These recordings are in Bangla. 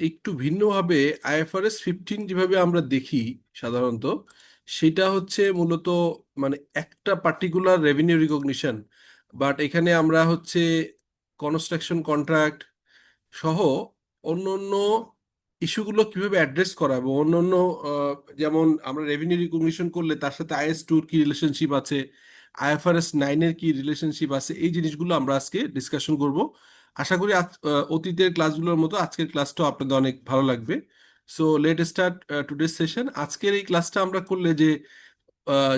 একটু ভিন্নভাবে আইএফআরএস 15 যেভাবে আমরা দেখি সাধারণত, সেটা হচ্ছে মূলত মানে একটা পার্টিকুলার রেভিনিউ রিকগনিশন। বাট এখানে আমরা হচ্ছে কনস্ট্রাকশন কন্ট্রাক্ট সহ অন্য অন্য ইস্যুগুলো কিভাবে অ্যাড্রেস করা এবং অন্য অন্য যেমন আমরা রেভিনিউ রিকগনিশন করলে তার সাথে IS2 কি রিলেশনশিপ আছে, IFRS 9 এর কি রিলেশনশিপ আছে, এই জিনিসগুলো আমরা আজকে ডিসকাশন করব। আশা করি অতীতের ক্লাসগুলোর মতো আজকের ক্লাসটাও আপনাদের অনেক ভালো লাগবে। So let start today session. আজকের এই ক্লাসটা আমরা করলে যে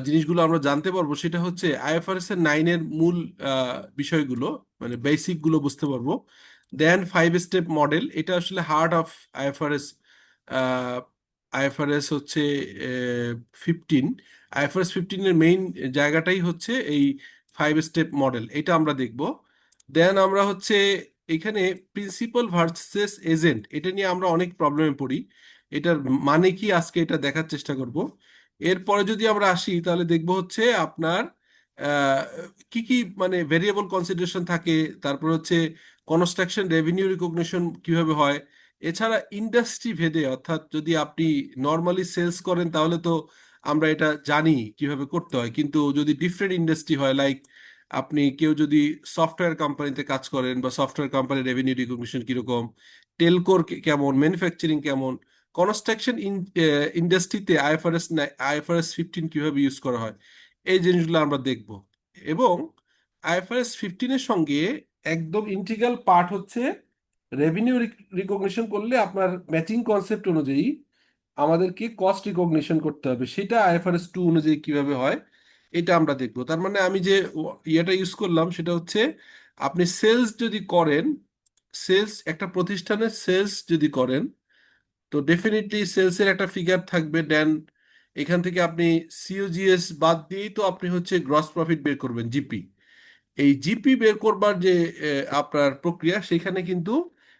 জিনিসগুলো আমরা জানতে পারবো সেটা হচ্ছে IFRS 9 এর মূল বিষয়গুলো, মানে বেসিক গুলো বুঝতে পারবো। দেন 5 স্টেপ মডেল, এটা আসলে হার্ট অফ আইএফআরএস। আইএফআরএস হচ্ছে 15। IFRS 15 এর মেইন জায়গাটাই হচ্ছে এই 5 স্টেপ মডেল, এটা আমরা দেখব। দেন আমরা হচ্ছে এখানে প্রিন্সিপাল ভার্সেস এজেন্ট, এটা নিয়ে আমরা অনেক প্রবলেমে পড়ি। এটার মানে কি আজকে এটা দেখার চেষ্টা করব। এরপরে যদি আমরা আসি তাহলে দেখব হচ্ছে আপনার আহ, কি কি মানে ভেরিয়েবল কনসিডারেশন থাকে, তারপর হচ্ছে কনস্ট্রাকশন রেভিনিউ রিকগনিশন কিভাবে হয়। এছাড়া ইন্ডাস্ট্রি ভেদে, অর্থাৎ যদি আপনি নর্মালি সেলস করেন তাহলে তো আমরা এটা জানি কিভাবে করতে হয়, কিন্তু যদি ডিফারেন্ট ইন্ডাস্ট্রি হয়, লাইক আপনি কেউ যদি সফটওয়্যার কোম্পানিতে কাজ করেন বা সফটওয়্যার কোম্পানির রেভিনিউ রিকগনিশন কিরকম, টেলকোর কেমন, ম্যানুফ্যাকচারিং কেমন, কনস্ট্রাকশন ইন্ডাস্ট্রিতে IFRS 15 কিভাবে ইউজ করা হয়, এই জিনিসগুলো আমরা দেখব। এবং IFRS 15 এর সঙ্গে একদম ইন্টিগ্রাল পার্ট হচ্ছে রেভিনিউ রিকগনিশন করলে আপনার ম্যাচিং কনসেপ্ট অনুযায়ী আমাদেরকে কস্ট রিকগনিশন করতে হবে, সেটা IFRS 2 অনুযায়ী কিভাবে হয় এটা আমরা দেখবো। তার মানে আমি যে ইয়েটা ইউজ করলাম সেটা হচ্ছে আপনি সেলস যদি করেন, সেলস একটা প্রতিষ্ঠানের সেলস যদি করেন, তো ডেফিনেটলি সেলসের একটা ফিগার থাকবে। দেন এখান থেকে আপনি COGS বাদ দিয়েই তো আপনি হচ্ছে গ্রস প্রফিট বের করবেন, জিপি। এই জিপি বের করবার যে আপনার প্রক্রিয়া, সেখানে কিন্তু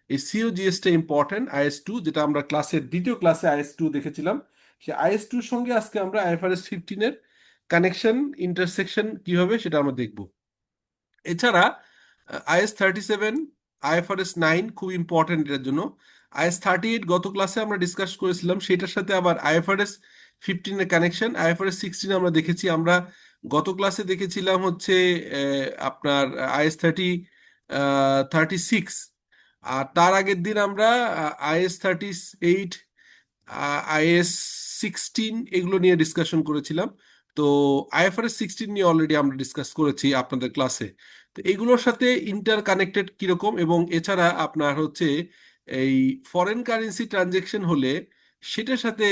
এই COGS-টা ইম্পর্টেন্ট। IS2, যেটা আমরা ক্লাসের দ্বিতীয় ক্লাসে IS2 দেখেছিলাম, সে IS2-র সঙ্গে আজকে আমরা IFRS 15-এর কানেকশন, ইন্টারসেকশন কি হবে সেটা আমরা দেখব। এছাড়া IS 37, IFRS 9 খুব ইম্পর্টেন্ট এর জন্য। IS 38 গত ক্লাসে আমরা ডিসকাস করেছিলাম, সেটার সাথে আবার IFRS 15 এর কানেকশন। IFRS 16 আমরা দেখেছি, আমরা গত ক্লাসে দেখেছিলাম হচ্ছে আপনার IS 36। আর তার আগের দিন আমরা IS 38, IS 16 এগুলো নিয়ে ডিসকাশন করেছিলাম। তো IFRS 16 নিয়ে অলরেডি আমরা ডিসকাস করেছি আপনাদের ক্লাসে। তো এগুলোর সাথে ইন্টার কানেক্টেড কিরকম, এবং এছাড়া আপনার হচ্ছে এই ফরেন কারেন্সি ট্রানজেকশন হলে সেটার সাথে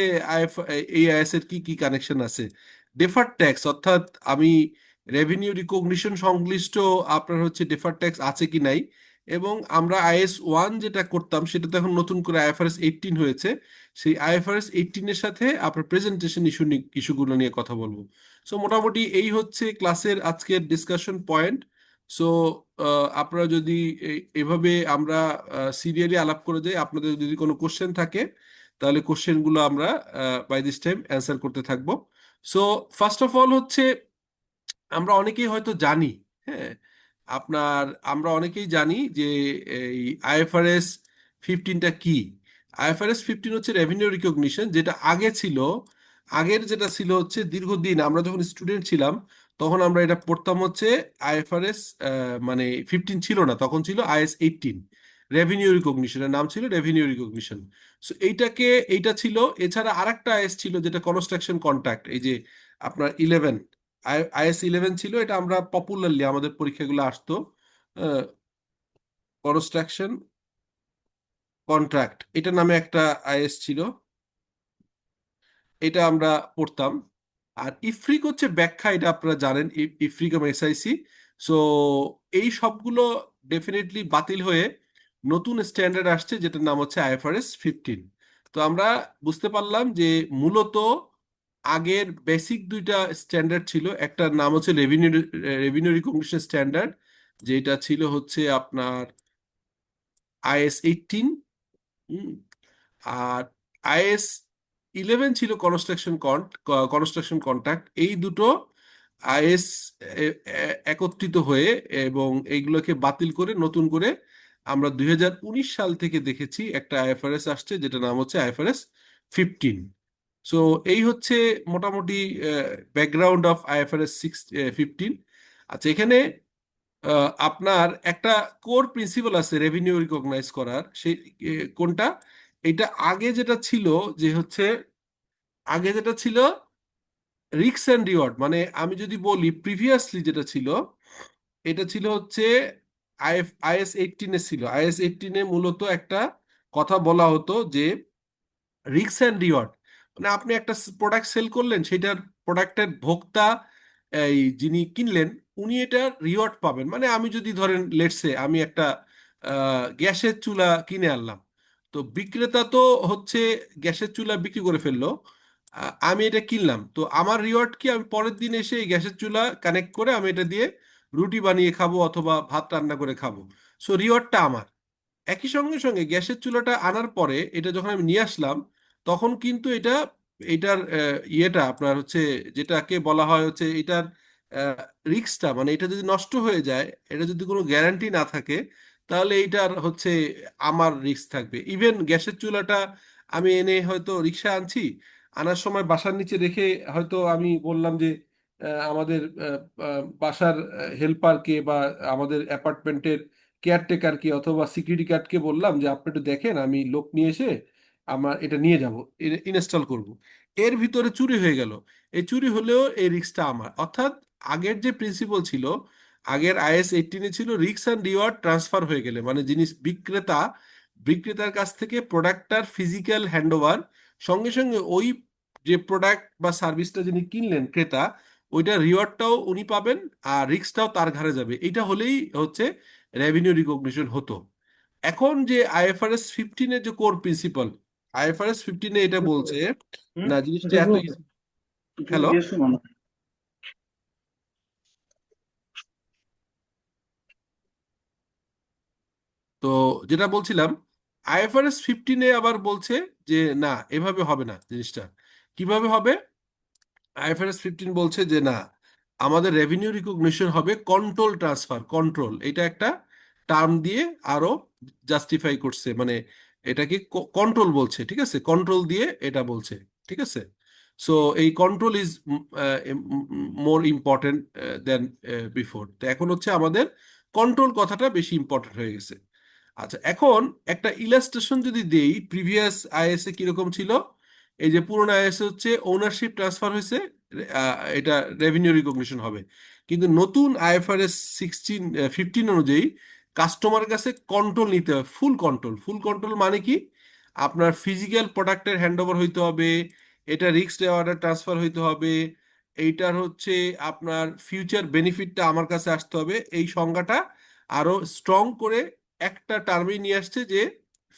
AIS এর কি কি কানেকশন আছে, ডেফার্ড ট্যাক্স, অর্থাৎ আমি রেভিনিউ রিকগনিশন সংশ্লিষ্ট আপনার হচ্ছে ডেফার্ড ট্যাক্স আছে কি নাই, এবং আমরা IS 1 যেটা করতাম সেটা তো এখন নতুন করে IFRS 18 হয়েছে, সেই IFRS 18-এর সাথে আপনার প্রেজেন্টেশন ইস্যুগুলো নিয়ে কথা বলবো। সো মোটামুটি এই হচ্ছে ক্লাসের আজকের ডিসকাশন পয়েন্ট। সো আপনারা যদি এভাবে আমরা সিরিয়ালি আলাপ করে যাই, আপনাদের যদি কোনো কোশ্চেন থাকে তাহলে কোশ্চেনগুলো আমরা বাই দিস টাইম অ্যান্সার করতে থাকবো। সো ফার্স্ট অফ অল হচ্ছে আমরা অনেকেই হয়তো জানি, হ্যাঁ, আপনার আমরা অনেকেই জানি যে এই IFRS 15টা কি। IFRS 15 হচ্ছে রেভিনিউ রিকগনিশন, যেটা আগে ছিল। আগের যেটা ছিল হচ্ছে দীর্ঘদিন আমরা যখন স্টুডেন্ট ছিলাম তখন আমরা এটা পড়তাম হচ্ছে IFRS, মানে 15 ছিল না, তখন ছিল IS 18। রেভিনিউ রিকগনিশনের নাম ছিল রেভিনিউ রিকগনিশন। সো এইটা ছিল। এছাড়া আরেকটা আইএস ছিল যেটা কনস্ট্রাকশন কন্ট্রাক্ট, এই যে আপনার 11, IS 11 ছিল, এটা আমরা পপুলারলি আমাদের পরীক্ষাগুলো আসতো কনস্ট্রাকশন কন্ট্রাক্ট, এটা নামে একটা আইএস ছিল, এটা আমরা পড়তাম। আর ইফরিক হচ্ছে ব্যাখ্যা, এটা আপনারা জানেন, ইফরিক এবং SIC। সো এই সবগুলো ডেফিনেটলি বাতিল হয়ে নতুন স্ট্যান্ডার্ড আসছে যেটার নাম হচ্ছে IFRS 15। তো আমরা বুঝতে পারলাম যে মূলত আগের বেসিক দুইটা স্ট্যান্ডার্ড ছিল, একটার নাম হচ্ছে রেভিনিউ রেভিনিউ রিকগনিশন স্ট্যান্ডার্ড, যেটা ছিল হচ্ছে আপনার IS 18। আর IS 11 ছিল কনস্ট্রাকশন কন্ট্রাক্ট। এই দুটো আইএস একত্রিত হয়ে এবং এইগুলোকে বাতিল করে নতুন করে আমরা 2019 সাল থেকে দেখেছি একটা আইএফআরএস আসছে, যেটা নাম হচ্ছে আইএফআরএস 15। সো এই হচ্ছে মোটামুটি ব্যাকগ্রাউন্ড অফ আইএফআরএস 15। আচ্ছা, এখানে আপনার একটা কোর প্রিন্সিপাল আছে রেভিনিউ রিকগনাইজ করার, সেই কোনটা? এটা আগে যেটা ছিল, যে হচ্ছে আগে যেটা ছিল রিস্ক অ্যান্ড রিওয়ার্ড, মানে আমি যদি বলি প্রিভিয়াসলি যেটা ছিল, এটা ছিল হচ্ছে আইএস 18-এ ছিল। আইএস 18-এ মূলত একটা কথা বলা হতো যে রিস্ক অ্যান্ড রিওয়ার্ড, মানে আপনি একটা প্রোডাক্ট সেল করলেন, সেটার প্রোডাক্টের ভোক্তা এই যিনি কিনলেন উনি এটার রিওয়ার্ড পাবেন। মানে আমি যদি ধরেন লেটসে আমি একটা গ্যাসের চুলা কিনে আনলাম, তো বিক্রেতা তো হচ্ছে গ্যাসের চুলা বিক্রি করে ফেললো, আমি এটা কিনলাম, তো আমার রিওয়ার্ড কি? আমি পরের দিন এসে এই গ্যাসের চুলা কানেক্ট করে আমি এটা দিয়ে রুটি বানিয়ে খাবো অথবা ভাত রান্না করে খাবো। সো রিওয়ার্ডটা আমার। একই সঙ্গে সঙ্গে গ্যাসের চুলাটা আনার পরে এটা যখন আমি নিয়ে আসলাম, তখন কিন্তু এটার ইয়েটা আপনার হচ্ছে, যেটাকে বলা হয় হচ্ছে এটার রিস্কটা, মানে এটা যদি নষ্ট হয়ে যায়, এটা যদি কোনো গ্যারান্টি না থাকে, তাহলে এইটার হচ্ছে আমার রিস্ক থাকবে। ইভেন গ্যাসের চুলাটা আমি এনে হয়তো রিক্সা আনছি, আনার সময় বাসার নিচে রেখে হয়তো আমি বললাম যে আমাদের বাসার হেল্পারকে বা আমাদের অ্যাপার্টমেন্টের কেয়ারটেকারকে অথবা সিকিউরিটি গার্ডকে বললাম যে আপনি একটু দেখেন, আমি লোক নিয়ে এসে আমার এটা নিয়ে যাব, ইনস্টল করব। এর ভিতরে চুরি হয়ে গেল, এই চুরি হলেও এই রিস্কটা আমার। অর্থাৎ আগের যে প্রিন্সিপাল ছিল, আগের আইএস 18-এ ছিল রিস্ক অ্যান্ড রিওয়ার্ড ট্রান্সফার হয়ে গেলে, মানে জিনিস বিক্রেতার কাছ থেকে প্রোডাক্টটার ফিজিক্যাল হ্যান্ডওভার, সঙ্গে সঙ্গে ওই যে প্রোডাক্ট বা সার্ভিসটা যিনি কিনলেন ক্রেতা, ওইটা রিওয়ার্ডটাও উনি পাবেন আর রিস্কটাও তার ঘাড়ে যাবে। এটা হলেই হচ্ছে রেভিনিউ রিকগনিশন হতো। এখন যে আইএফআরএস 15-এর যে কোর প্রিন্সিপাল, আইএফআরএস 15-এ এটা বলছে হুম, না জিনিসটা এটা এত বলতো তুমি হ্যালো। গেছো মনে হয়। তো যেটা বলছিলাম, আইএফআরএস 15-এ আবার বলছে যে না, এভাবে হবে না জিনিসটা। কিভাবে হবে? আইএফআরএস 15 বলছে যে না, আমাদের রেভিনিউ রিকগনিশন হবে কন্ট্রোল ট্রান্সফার। কন্ট্রোল এটা একটা টার্ম দিয়ে আরো জাস্টিফাই করছে, মানে এটাকে কন্ট্রোল বলছে, ঠিক আছে, কন্ট্রোল দিয়ে এটা বলছে, ঠিক আছে। সো এই control is more important than before. তো এখন হচ্ছে আমাদের কন্ট্রোল কথাটা বেশি ইম্পর্টেন্ট হয়ে গেছে। আচ্ছা, এখন একটা ইলাস্ট্রেশন যদি দেই, প্রিভিয়াস আইএসএ কিরকম ছিল? এই যে পুরোনো আইএসএ হচ্ছে ওনারশিপ ট্রান্সফার হয়েছে, এটা রেভিনিউ রিকগনিশন হবে। কিন্তু নতুন আইএফআরএস 15 অনুযায়ী কাস্টমারের কাছে কন্ট্রোল নিতে হবে, ফুল কন্ট্রোল। ফুল কন্ট্রোল মানে কি? আপনার ফিজিক্যাল প্রোডাক্টের হ্যান্ডওভার হইতে হবে, এটা রিস্ক অর্ডার ট্রান্সফার হইতে হবে, এইটার হচ্ছে আপনার ফিউচার বেনিফিটটা আমার কাছে আসতে হবে। এই সংজ্ঞাটা আরো স্ট্রং করে একটা টার্মে নিয়ে আসছে যে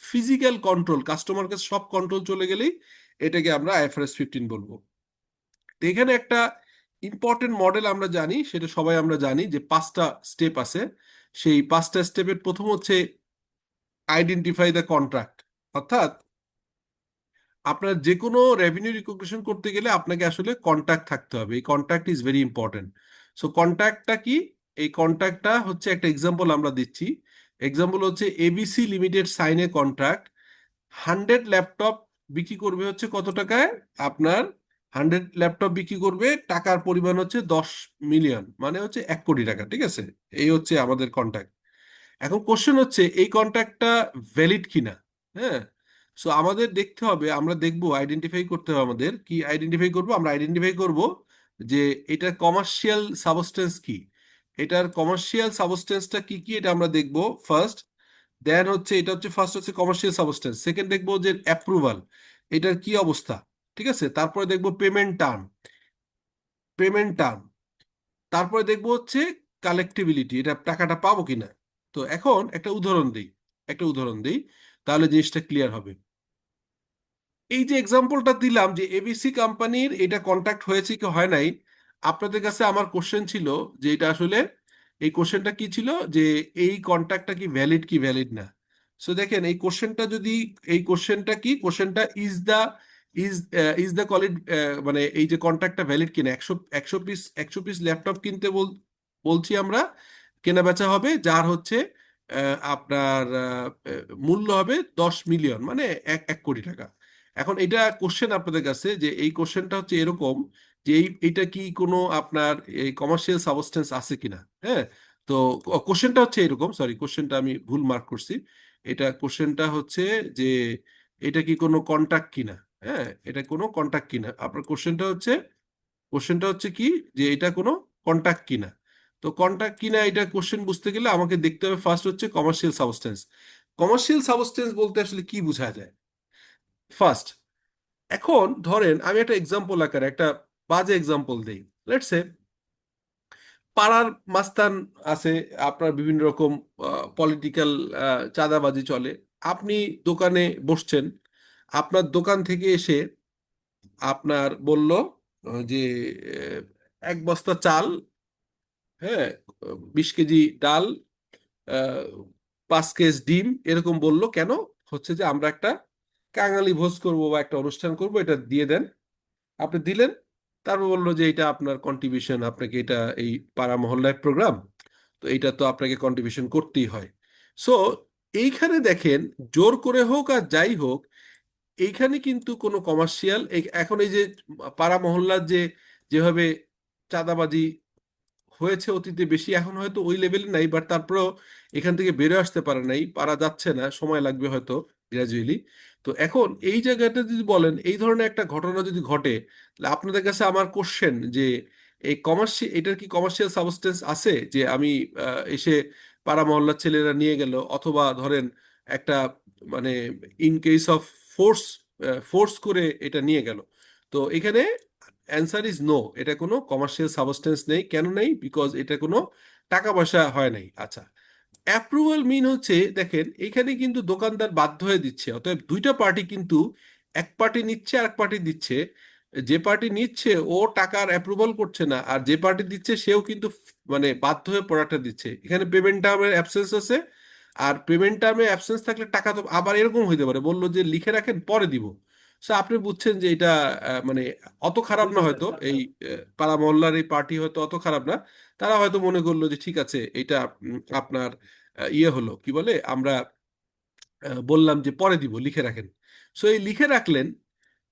ফিজিক্যাল কন্ট্রোল, কাস্টমার কাছে সব কন্ট্রোল চলে গেলেই এটাকে আমরা আইএফআরএস 15 বলবো। তো এখানে একটা ইম্পর্টেন্ট মডেল আমরা জানি, সেটা সবাই আমরা জানি যে 5টা স্টেপ আছে। সেই 5টা স্টেপের প্রথম হচ্ছে আইডেন্টিফাই দ্য কন্ট্রাক্ট। অর্থাৎ আপনার যে কোনো রেভিনিউ রিকগনিশন করতে গেলে আপনাকে আসলে কন্ট্যাক্ট থাকতে হবে। এই contact is very important. So কন্ট্যাক্টটা কি? এই কন্ট্যাক্টটা হচ্ছে একটা এক্সাম্পল আমরা দিচ্ছি। এক্সাম্পল হচ্ছে ABC limited sign a contract, 100 laptop বিক্রি করবে হচ্ছে কত টাকায়? আপনার 100 ল্যাপটপ বিক্রি করবে, টাকার পরিমাণ হচ্ছে 10 মিলিয়ন, মানে হচ্ছে 1 কোটি টাকা, ঠিক আছে। এই হচ্ছে আমাদের কন্ট্যাক্ট। এখন কোশ্চেন হচ্ছে এই কন্ট্রাক্টটা ভ্যালিড কিনা। হ্যাঁ, সো আমাদের দেখতে হবে, আমরা দেখবো, আইডেন্টিফাই করতে হবে। আমাদের কি আইডেন্টিফাই করব? আমরা আইডেন্টিফাই করব যে এটার কমার্শিয়াল সাবস্টেন্স কি, এটার কমার্শিয়াল সাবস্টেন্সটা কি কি, এটা আমরা দেখবো ফার্স্ট। দেন হচ্ছে এটা হচ্ছে ফার্স্ট হচ্ছে কমার্শিয়াল সাবস্টেন্স। সেকেন্ড দেখবো যে অ্যাপ্রুভাল, এটার কি অবস্থা, ঠিক আছে। তারপরে দেখবো পেমেন্ট টার্ম। তারপরে দেখবো হচ্ছে কালেক্টিবিলিটি, এটা টাকাটা পাবো কিনা। তো এখন একটা উদাহরণ দিই, তাহলে জিনিসটা ক্লিয়ার হবে। এই যে এক্সাম্পলটা দিলাম যে এবিসি কোম্পানির এটা কন্ট্যাক্ট হয়েছে কি হয় নাই, আপনাদের কাছে আমার কোশ্চেন ছিল যে এটা আসলে, এই কোশ্চেনটা কি ছিল যে এই কন্ট্রাক্টটা কি ভ্যালিড কি ভ্যালিড না। সো দেখেন এই কোশ্চেনটা যদি, এই কোশ্চেনটা কি, কোশ্চেনটা ইজ ইজ দ্য কলিড, মানে এই যে কন্ট্রাক্টটা ভ্যালিড কিনা। একশো পিস ল্যাপটপ কিনতে বলছি আমরা, কেনা বেচা হবে যার হচ্ছে আপনার মূল্য হবে 10 মিলিয়ন, মানে 1 কোটি টাকা। এখন এটা কোশ্চেন আপনাদের কাছে, যে এই কোশ্চেনটা হচ্ছে এরকম যে এইটা কি কোনো আপনার এই কমার্শিয়াল সাবস্টেন্স আছে কিনা। হ্যাঁ, তো কোশ্চেনটা হচ্ছে এরকম, সরি কোশ্চেনটা আমি ভুল মার্ক করছি। এটা কোশ্চেনটা হচ্ছে যে এটা কি কোনো কন্ট্রাক্ট কিনা। হ্যাঁ, এটা কোনো কন্ট্রাক্ট কিনা, আপনার কোশ্চেনটা হচ্ছে কি যে এটা কোনো কন্ট্রাক্ট কিনা। তো কন্ট্রাক্ট কিনা এটা কোশ্চেন বুঝতে গেলে আমাকে দেখতে হবে ফার্স্ট হচ্ছে কমার্শিয়াল সাবস্টেন্স। কমার্শিয়াল সাবস্টেন্স বলতে আসলে কি বোঝা যায় ফার্স্ট। এখন ধরেন আমি একটা এক্সাম্পল আকারে একটা বাজে এক্সাম্পল দেই। লেটস সে পাড়ার মাস্তান আছে, আপনার বিভিন্ন রকম পলিটিক্যাল চাঁদাবাজি চলে। আপনি দোকানে বসছেন, আপনার দোকান থেকে এসে আপনার বলল যে 1 বস্তা চাল, হ্যাঁ, 20 কেজি ডাল, 5 কেস ডিম, এরকম বললো। কেন? হচ্ছে যে আমরা একটা কাঙালি ভোজ করব বা একটা অনুষ্ঠান করব, এটা দিয়ে দেন। আপনি দিলেন, তারপর বললো যে এটা আপনার কন্ট্রিবিউশন, আপনাকে এটা এই পাড়া মহল্লায় প্রোগ্রাম, তো এইটা তো আপনাকে কন্ট্রিবিউশন করতেই হয়। সো এইখানে দেখেন, জোর করে হোক আর যাই হোক, এইখানে কিন্তু কোনো কমার্শিয়াল, এখন এই যে পাড়া মহল্লার যে যেভাবে চাঁদাবাজি হয়েছে অতীতে বেশি, এখন হয়তো ওই লেভেলে নাই, বাট তারপরেও এখান থেকে বেরো আসতে পারে নাই, পারা যাচ্ছে না, সময় লাগবে হয়তো গ্রাজুয়ালি। তো এখন এই জায়গাটা যদি বলেন এই ধরনের একটা ঘটনা যদি ঘটে, তাহলে আপনাদের কাছে আমার কোশ্চেন যে এই কমার্শিয়াল, এটার কি কমার্শিয়াল সাবস্টেন্স আছে, যে আমি এসে পাড়া মহল্লার ছেলেরা নিয়ে গেল, অথবা ধরেন একটা মানে in case of force, force করে এটা নিয়ে গেল। তো এখানে অ্যান্সার ইজ নো, এটা কোনো কমার্শিয়াল সাবস্টেন্স নেই। কেন নেই? বিকজ এটা কোনো টাকা পয়সা হয় নাই। আচ্ছা, অ্যাপ্রুভাল মিন হচ্ছে, দেখেন এখানে কিন্তু দোকানদার বাধ্য হয়ে দিচ্ছে, অতএব দুইটা পার্টি কিন্তু, এক পার্টি নিচ্ছে আর এক পার্টি দিচ্ছে। যে পার্টি নিচ্ছে ও টাকার অ্যাপ্রুভাল করছে না, আর যে পার্টি দিচ্ছে সেও কিন্তু মানে বাধ্য হয়ে প্রোডাক্টটা দিচ্ছে। এখানে পেমেন্ট টার্মের অ্যাবসেন্স আছে, আর পেমেন্ট টার্মে অ্যাবসেন্স থাকলে টাকা তো আবার এরকম হইতে পারে, বললো যে লিখে রাখেন পরে দিব। সো আপনি বুঝছেন যে এটা মানে অত খারাপ না হয়তো, এই পাড়া মহল্লার এই পার্টি হয়তো অত খারাপ না। তারা হয়তো মনে করলো যে ঠিক আছে, এটা আপনার ইয়ে হলো কি বলে, আমরা বললাম যে পরে দিব, লিখে রাখেন। সো এই লিখে রাখলেন,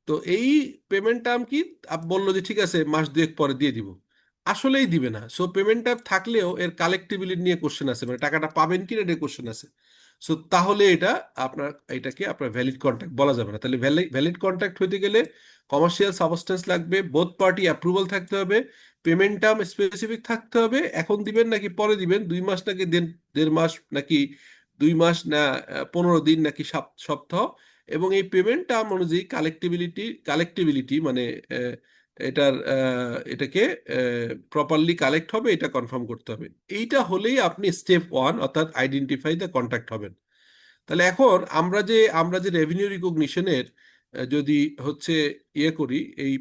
তো এই পেমেন্ট টার্ম কি, বললো যে ঠিক আছে মাস দুয়েক পরে দিয়ে দিব, আসলেই দিবে না। সো পেমেন্ট টার্ম থাকলেও এর কালেক্টিবিলিটি নিয়ে কোশ্চেন আছে, মানে টাকাটা পাবেন কি না এটা কোশ্চেন আছে। সো তাহলে এটা আপনার, এটাকে আপনার ভ্যালিড কন্ট্রাক্ট বলা যাবে না। তাহলে ভ্যালিড কন্ট্রাক্ট হইতে গেলে কমার্শিয়াল সাবস্টেন্স লাগবে, বোথ পার্টি অ্যাপ্রুভাল থাকতে হবে, পেমেন্ট টার্ম স্পেসিফিক থাকতে হবে, এখন দিবেন নাকি পরে দিবেন, 2 মাস নাকি 1.5 মাস, নাকি 2 মাস, না 15 দিন, নাকি সপ্তাহ, এবং এই পেমেন্ট টার্ম অনুযায়ী কালেক্টিবিলিটি মানে আহ, এটাকে প্রপারলি কালেক্ট হবে, এটা কনফার্ম করতে হবে। এইটা হলেই আপনি স্টেপ 1 অর্থাৎ আইডেন্টিফাই দ্য কন্ট্রাক্ট হবেন। তাহলে এখন আমরা যে রেভিনিউ রিকগনিশনের যদি হচ্ছে ইয়ে করি, এই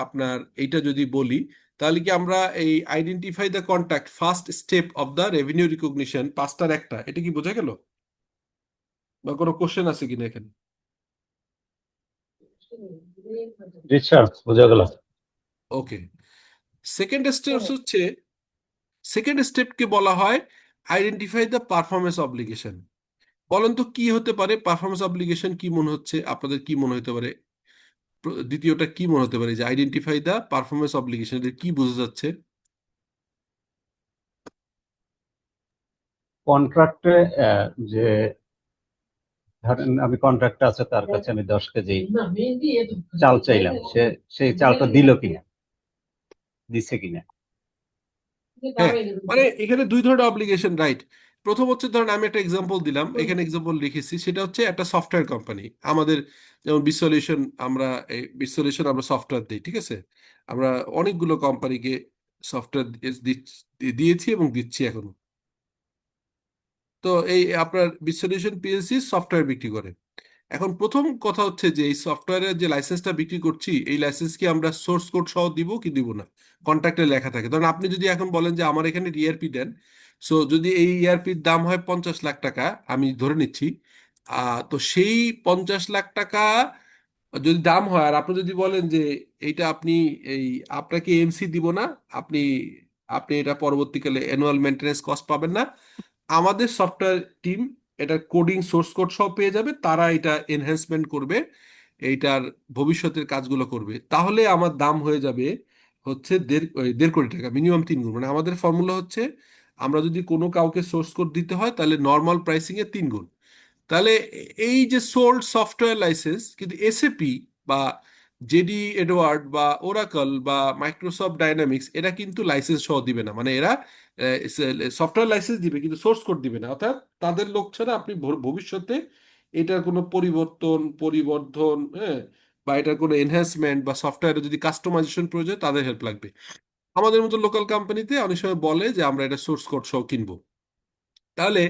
আপনার এইটা যদি বলি, তাহলে কি আমরা এই identify the contract first step of the revenue recognition, পাঁচটার একটা, এটা কি বোঝা গেল? বা কোনো কোশ্চেন আছে কিনা এখানে? জি স্যার, বোঝা গেল। ওকে। সেকেন্ড স্টেপ হচ্ছে, সেকেন্ড স্টেপকে বলা হয় আইডেন্টিফাই দ্য পারফরমেন্স অব্লিগেশন। বলেন তো কি হতে পারে পারফরমেন্স অব্লিগেশন, কি মনে হচ্ছে আপনাদের, কি মনে হতে পারে? দ্বিতীয়টা কি মনে হতে পারে যে আইডেন্টিফাই দ্য পারফরমেন্স অব্লিগেশন, এর কি বোঝা যাচ্ছে? কন্ট্রাক্টে যে ধরেন আমি কন্ট্রাক্টর আছে, তার কাছে আমি 10 কেজি চাল চাইলাম, সে সেই চালটা দিল কিনা, দিচ্ছে কিনা। হ্যাঁ, মানে এখানে দুই ধরনের অব্লিগেশন, রাইট। প্রথম হচ্ছে ধরেন আমি একটা এক্সাম্পল দিলাম, এখানে এক্সাম্পল লিখেছি, সেটা হচ্ছে একটা সফটওয়্যার কোম্পানি আমাদের, যেমন বিসলিউশন, আমরা এই বিসলিউশন আমরা সফটওয়্যার দিই, ঠিক আছে? আমরা অনেকগুলো কোম্পানিকে সফটওয়্যার দিয়েছি এবং দিচ্ছি এখনো। তো এই আপনার বিসলিউশন পিএলসি সফটওয়্যার বিক্রি করে। এখন প্রথম কথা হচ্ছে যে এই সফটওয়্যারের যে লাইসেন্সটা বিক্রি করছি, এই লাইসেন্স কি আমরা সোর্স কোড সহ দিব কি দিব না, কন্ট্রাক্টে লেখা থাকে। ধরুন আপনি যদি এখন বলেন যে আমার এখানে ইআরপি দেন, সো যদি এই ইআরপির দাম হয় 50 লাখ টাকা, আমি ধরে নিচ্ছি, তো সেই 50 লাখ টাকা যদি দাম হয়, আর আপনি যদি বলেন যে এইটা আপনি এই আপনাকে এমসি দিব না, আপনি আপনি এটা পরবর্তীকালে অ্যানুয়াল মেনটেন্যান্স কস্ট পাবেন না, আমাদের সফটওয়্যার টিম এটা কোডিং সোর্স কোড সব পেয়ে যাবে, তারা এটা এনহ্যান্সমেন্ট করবে, এইটার ভবিষ্যতের কাজগুলো করবে। তাহলে আমার দাম হয়ে যাবে হচ্ছে 1.5 কোটি টাকা, মিনিমাম 3 গুণ। মানে আমাদের ফর্মুলা হচ্ছে আমরা যদি কোনো কাউকে সোর্স কোড দিতে হয় তাহলে নর্মাল প্রাইসিং এর 3 গুণ। তাহলে এই যে সোল্ড সফটওয়্যার লাইসেন্স, কিন্তু এসএপি বা জেডি এডওয়ার্ড বা ওরাকল বা মাইক্রোসফট ডাইনামিক্স এরা কিন্তু লাইসেন্স সহ দিবে না। মানে এরা সফটওয়্যার লাইসেন্স দিবে কিন্তু সোর্স কোড দিবে না। অর্থাৎ তাদের লোক ছাড়া আপনি ভবিষ্যতে এটার কোনো পরিবর্ধন, হ্যাঁ, বা এটার কোনো এনহ্যান্সমেন্ট বা সফটওয়্যারে যদি কাস্টমাইজেশন প্রয়োজন তাদের হেল্প লাগবে। আমাদের মতো লোকাল কোম্পানিতে অনেক সময় বলে যে আমরা এটা সোর্স কোড সহ কিনবো। তাহলে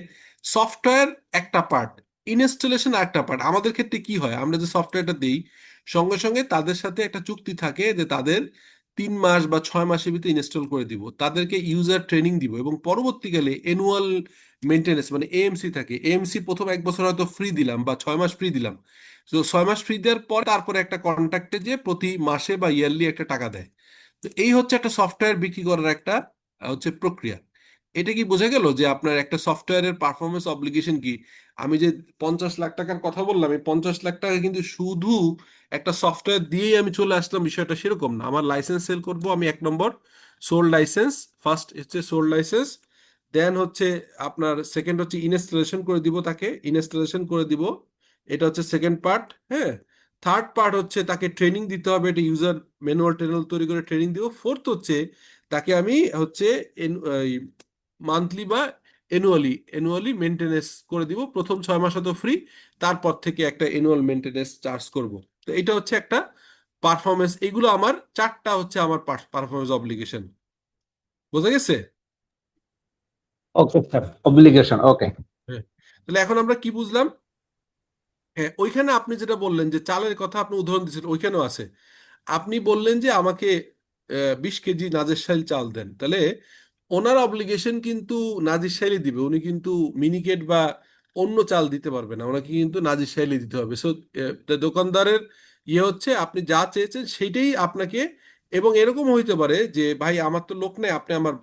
সফটওয়্যার একটা পার্ট, ইনস্টলেশন একটা পার্ট। আমাদের ক্ষেত্রে কি হয়, আমরা যে সফটওয়্যারটা দিই সঙ্গে সঙ্গে তাদের সাথে একটা চুক্তি থাকে যে তাদের 3 মাস বা 6 মাসের ভিতরে ইনস্টল করে দিব, তাদেরকে ইউজার ট্রেনিং দিব, এবং পরবর্তীকালে অ্যানুয়াল মেনটেনেন্স মানে এএমসি থাকে। এএমসি প্রথম 1 বছর হয়তো ফ্রি দিলাম বা 6 মাস ফ্রি দিলাম, তো 6 মাস ফ্রি দেওয়ার পর তারপরে একটা কন্ট্রাক্টে যে প্রতি মাসে বা ইয়ারলি একটা টাকা দেয়। তো এই হচ্ছে একটা সফটওয়্যার বিক্রি করার একটা হচ্ছে প্রক্রিয়া। এটা কি বোঝা গেল যে আপনার একটা সফটওয়্যারের পারফরমেন্স অব্লিগেশন কি? আমি যে 50 লাখ টাকার কথা বললাম, এই 50 লাখ টাকা কিন্তু শুধু একটা সফটওয়্যার দিয়েই আমি চলে আসলাম, বিষয়টা সেরকম না। আমার লাইসেন্স সেল করব আমি 1 নম্বর, সোল্ড লাইসেন্স। ফার্স্ট হচ্ছে সোল্ড লাইসেন্স, দেন হচ্ছে আপনার সেকেন্ড হচ্ছে ইনস্টলেশন করে দিব, তাকে ইনস্টলেশন করে দিব, এটা হচ্ছে সেকেন্ড পার্ট। হ্যাঁ, থার্ড পার্ট হচ্ছে তাকে ট্রেনিং দিতে হবে, এটা ইউজার ম্যানুয়াল টেনুয়াল তৈরি করে ট্রেনিং দিব। ফোর্থ হচ্ছে তাকে আমি হচ্ছে মান্থলি বা অ্যানুয়ালি মেনটেনেন্স করে দিব। প্রথম 6 মাস হয়তো ফ্রি, তারপর থেকে একটা অ্যানুয়াল মেনটেনেন্স চার্জ করব। তো এটা হচ্ছে একটা পারফরমেন্স। এগুলো আমার চারটা হচ্ছে আমার পারফরমেন্স অব্লিগেশন। বোঝা গেছে? ওকে স্যার, অব্লিগেশন, ওকে। হ্যাঁ, তাহলে এখন আমরা কি বুঝলাম? হ্যাঁ, ওইখানে আপনি যেটা বললেন যে চালের কথা আপনি উদাহরণ দিচ্ছেন, ওইখানেও আছে। আপনি বললেন যে আমাকে 20 কেজি নাজেরশাইল চাল দেন, তাহলে ওনার অব্লিগেশন কিন্তু নাজিরশাইলই দিবে, উনি কিন্তু মিনিকেট বা অন্য চাল দিতে পারবে না, ওনাকে কিন্তু নাজিরশাইলই দিতে হবে। সো দোকানদারের ইয়ে হচ্ছে আপনি যা চেয়েছেন সেইটাই আপনাকে। এবং এরকম হইতে পারে যে ভাই আমার তো লোক নেই, আপনি আমার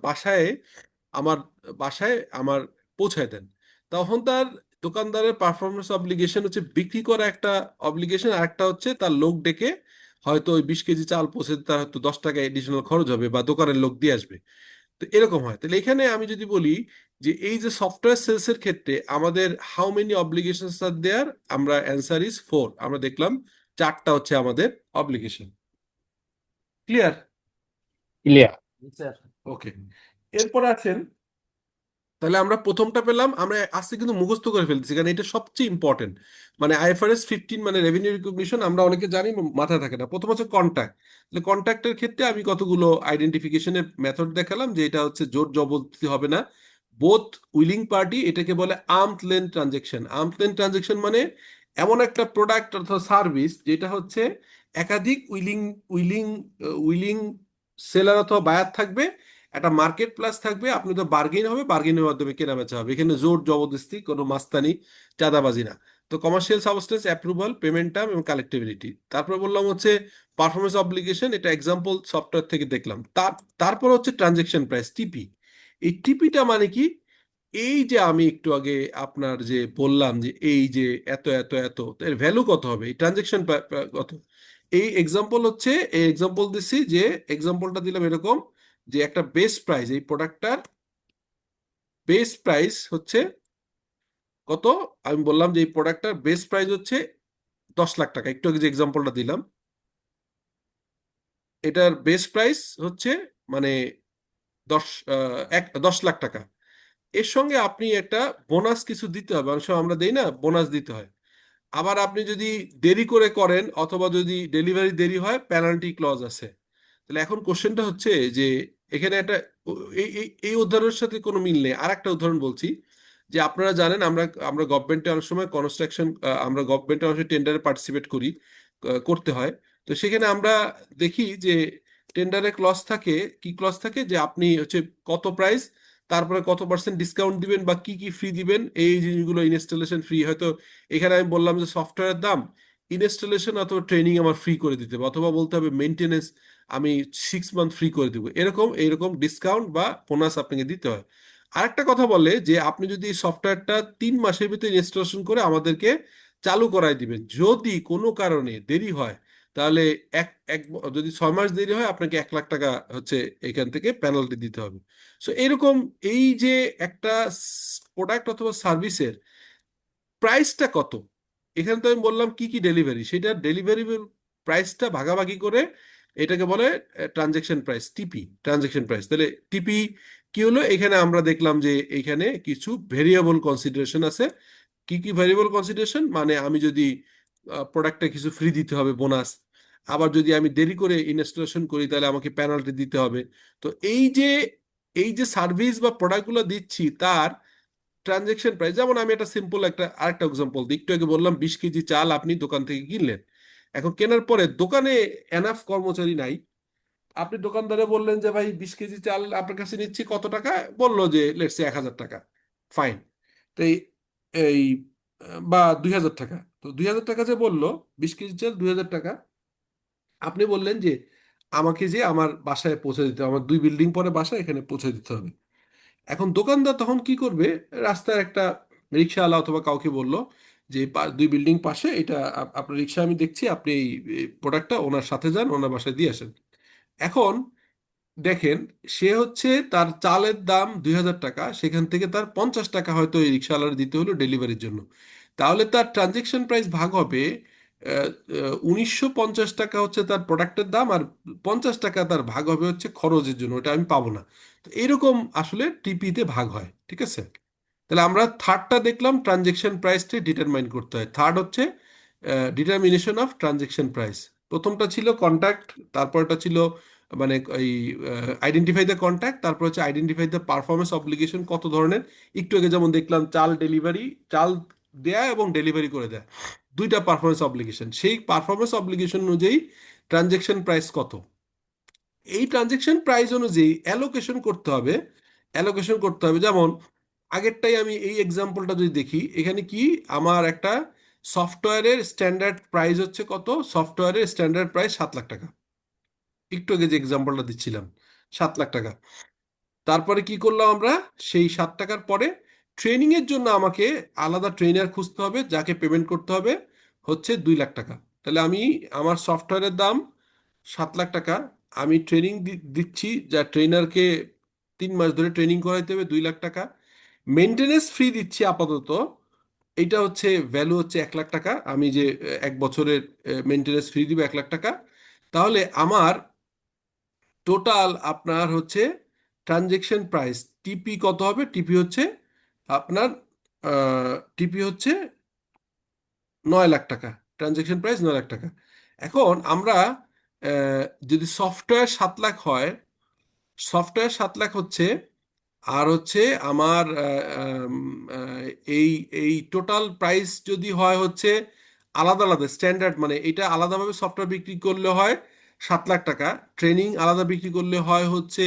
আমার পৌঁছায় দেন। তখন তার দোকানদারের পারফরমেন্স অব্লিগেশন হচ্ছে বিক্রি করা একটা অব্লিগেশন, আর একটা হচ্ছে তার লোক ডেকে হয়তো ওই 20 কেজি চাল পৌঁছে দিতে তার হয়তো 10 টাকা এডিশনাল খরচ হবে বা দোকানের লোক দিয়ে আসবে। তো এরকম হয়। তাহলে এখানে আমি যদি বলি যে এই যে সফটওয়্যার সেলস এর ক্ষেত্রে আমাদের হাউ মেনি অব্লিগেশনস আর দেয়ার, আমরা অ্যান্সার ইজ 4। আমরা দেখলাম চারটা হচ্ছে আমাদের অব্লিগেশন। ক্লিয়ার? ক্লিয়ার। ওকে, এরপর আছেন। তাহলে আমরা প্রথমটা পেলাম, আমরা আজকে কিন্তু মুখস্থ করে ফেলতেছি কারণ এটা সবচেয়ে ইম্পর্টেন্ট। মানে IFRS 15 মানে রেভিনিউ রিকগনিশন আমরা অনেকে জানি, মাথায় থাকে না। প্রথম হচ্ছে কন্ট্যাক্ট। তাহলে কন্ট্যাক্টের ক্ষেত্রে আমি কতগুলো আইডেন্টিফিকেশনের মেথড দেখালাম যে এটা হচ্ছে জোর জবরদস্তি হবে না, বোথ উইলিং পার্টি। এটাকে বলে arms length transaction. Arms length transaction মানে এমন একটা প্রোডাক্ট অথবা সার্ভিস যেটা হচ্ছে একাধিক উইলিং উইলিং সেলার অথবা বায়ার থাকবে, একটা মার্কেট প্লাস থাকবে, আপনি তো বার্গেন হবে, বার্গেনের মাধ্যমে কেনা বেচা হবে। এখানে জোর জবরদস্তি কোনো মাস্তানি চাঁদাবাজি না। তো commercial substance, approval, payment term এবং কালেক্টিবিলিটি। তারপর বললাম হচ্ছে পারফরমেন্স অব্লিগেশন, এটা এক্সাম্পল সফটওয়্যার থেকে দেখলাম। তারপর হচ্ছে ট্রানজেকশন প্রাইস, টিপি। এই টিপিটা মানে কি? এই যে আমি একটু আগে আপনার যে বললাম যে এই যে এত এত এত, তো এর ভ্যালু কত হবে, এই ট্রানজেকশন কত। এই এক্সাম্পল হচ্ছে, এই এক্সাম্পল দিছি যে এক্সাম্পলটা দিলাম এরকম যে একটা বেস প্রাইস, এই প্রোডাক্টটার বেস প্রাইস হচ্ছে কত। আমি বললাম যে এই প্রোডাক্টটার বেস প্রাইস হচ্ছে 10 লাখ টাকা, একটু আগে যে এক্সাম্পলটা দিলাম এটার বেস প্রাইস হচ্ছে মানে 10 লাখ টাকা। এর সঙ্গে আপনি একটা বোনাস কিছু দিতে হবে, অনেক সময় আমরা দেই না, বোনাস দিতে হয়। আবার আপনি যদি দেরি করে করেন অথবা যদি ডেলিভারি দেরি হয় পেনাল্টি ক্লজ আছে। তাহলে এখন কোশ্চেনটা হচ্ছে যে এখানে একটা এই উদাহরণের সাথে কোনো মিল নেই। আর একটা উদাহরণ বলছি যে আপনারা জানেন আমরা আমরা গভর্নমেন্টে অনেক সময় কনস্ট্রাকশন, আমরা গভর্নমেন্টে অনেক টেন্ডারে পার্টিসিপেট করি, করতে হয়। তো সেখানে আমরা দেখি যে টেন্ডারে ক্লজ থাকে, কি ক্লজ থাকে যে আপনি হচ্ছে কত প্রাইস, তারপরে কত পার্সেন্ট ডিসকাউন্ট দিবেন বা কি কি ফ্রি দিবেন, এই জিনিসগুলো ইনস্টলেশন ফ্রি হয়তো। এখানে আমি বললাম যে সফটওয়্যারের দাম, ইনস্টলেশন অথবা ট্রেনিং আমার ফ্রি করে দিতে হবে, অথবা বলতে হবে মেনটেনেন্স আমি 6 মান্থ ফ্রি করে দেবো, এরকম এইরকম ডিসকাউন্ট বা বোনাস আপনাকে দিতে হয়। আরেকটা কথা বলে যে আপনি যদি সফটওয়্যারটা 3 মাসের ভিতরে ইনস্টলেশন করে আমাদেরকে চালু করাই দিবেন, যদি কোনো কারণে দেরি হয় তাহলে এক এক যদি 6 মাস দেরি হয় আপনাকে 1 লাখ টাকা হচ্ছে এখান থেকে পেনাল্টি দিতে হবে। সো এরকম এই যে একটা প্রোডাক্ট অথবা সার্ভিসের প্রাইসটা কত, এখানে তো আমি বললাম কি কি ডেলিভারি, সেটা ডেলিভারি প্রাইসটা ভাগাভাগি করে এটাকে বলে ট্রানজেকশন প্রাইস, টিপি, ট্রানজেকশন প্রাইস। তাহলে টিপি কি হলো, এখানে আমরা দেখলাম যে এখানে কিছু ভেরিয়েবল কনসিডারেশন আছে। কি কি ভেরিয়েবল কনসিডারেশন, মানে আমি যদি প্রোডাক্টটা কিছু ফ্রি দিতে হবে বোনাস, আবার যদি আমি দেরি করে ইনস্টলেশন করি তাহলে আমাকে পেনাল্টি দিতে হবে। তো এই যে সার্ভিস বা প্রোডাক্টগুলো দিচ্ছি তার ট্রানজেকশন প্রাইস, যেমন আমি একটা সিম্পল একটা আরেকটা এক্সাম্পল দিই, একটু আগে বললাম 20 কেজি চাল আপনি দোকান থেকে কিনলেন, এখন কেনার পরে দোকানে এনাফ কর্মচারী নাই, আপনি দোকানদারে বললেন যে ভাই 20 কেজি চাল আপনার কাছে নিচ্ছি কত টাকা, বললো যে লেটস সে 1,000 টাকা, ফাইন। তো এই বা 2,000 টাকা, তো 2,000 টাকা যে বললো, 20 কেজি চাল 2,000 টাকা, আপনি বললেন যে আমাকে যে আমার বাসায় পৌঁছে দিতে হবে, আমার 2 বিল্ডিং পরে বাসা, এখানে পৌঁছে দিতে হবে। এখন দোকানদার তখন কি করবে, রাস্তার একটা রিক্সাওয়ালা অথবা কাউকে বলল যে 2 বিল্ডিং পাশে এটা আপনার রিক্সা আমি দেখছি, আপনি এই প্রোডাক্টটা ওনার সাথে যান, ওনার বাসায় দিয়ে আসেন। এখন দেখেন, সে হচ্ছে তার চালের দাম 2,000 টাকা, সেখান থেকে তার 50 টাকা হয়তো এই রিক্সাওয়ালার দিতে হলো ডেলিভারির জন্য, তাহলে তার ট্রানজেকশন প্রাইস ভাগ হবে 1,950 টাকা হচ্ছে তার প্রোডাক্টের দাম, আর 50 টাকা তার ভাগ হবে হচ্ছে খরচের জন্য, ওটা আমি পাবো না। তো এরকম আসলে টিপিতে ভাগ হয়, ঠিক আছে। তাহলে আমরা থার্ডটা দেখলাম, ট্রানজেকশন প্রাইসটা ডিটারমাইন করতে হয়, থার্ড হচ্ছে ডিটারমিনেশন অফ ট্রানজেকশন প্রাইস। প্রথমটা ছিল কন্ট্যাক্ট, তারপরটা ছিল মানে এই আইডেন্টিফাই দ্য কন্ট্যাক্ট, তারপর হচ্ছে আইডেন্টিফাই দ্য পারফরমেন্স অব্লিগেশন, কত ধরনের, একটু আগে যেমন দেখলাম চাল ডেলিভারি, চাল দেয়া এবং ডেলিভারি করে দেয়া, দুইটা পারফরমেন্স অব্লিগেশন, সেই পারফরমেন্স অব্লিগেশন অনুযায়ী ট্রানজেকশন প্রাইস কত, এই ট্রানজেকশন প্রাইস অনুযায়ী অ্যালোকেশন করতে হবে। অ্যালোকেশন করতে হবে, যেমন আগেরটাই আমি এই এক্সাম্পলটা যদি দেখি, এখানে কি আমার একটা সফটওয়্যারের স্ট্যান্ডার্ড প্রাইস হচ্ছে কত, সফটওয়্যারের স্ট্যান্ডার্ড প্রাইস 7 লাখ টাকা, একটু আগে যে এক্সাম্পলটা দিচ্ছিলাম, 7 লাখ টাকা। তারপরে কি করলাম আমরা, সেই 7 টাকার পরে ট্রেনিং এর জন্য আমাকে আলাদা ট্রেনার খুঁজতে হবে, যাকে পেমেন্ট করতে হবে হচ্ছে 2 লাখ টাকা। তাহলে আমি আমার সফটওয়্যারের দাম 7 লাখ টাকা, আমি ট্রেনিং দিচ্ছি, যা ট্রেনারকে 3 মাস ধরে ট্রেনিং করাইতে হবে 2 লাখ টাকা, মেনটেনেন্স ফ্রি দিচ্ছি আপাতত, এইটা হচ্ছে ভ্যালু হচ্ছে 1 লাখ টাকা, আমি যে 1 বছরের মেনটেনেন্স ফ্রি দিব 1 লাখ টাকা, তাহলে আমার টোটাল আপনার হচ্ছে ট্রানজেকশন প্রাইস টিপি কত হবে, টিপি হচ্ছে আপনার টিপি হচ্ছে 9 লাখ টাকা, ট্রানজেকশন প্রাইস 9 লাখ টাকা। এখন আমরা যদি সফটওয়্যার 7 লাখ হয়, সফটওয়্যার 7 লাখ হচ্ছে, আর হচ্ছে আমার এই এই টোটাল প্রাইস যদি হয় হচ্ছে আলাদা আলাদা স্ট্যান্ডার্ড, মানে এটা আলাদাভাবে সফটওয়্যার বিক্রি করলে হয় 7 লাখ টাকা, ট্রেনিং আলাদা বিক্রি করলে হয় হচ্ছে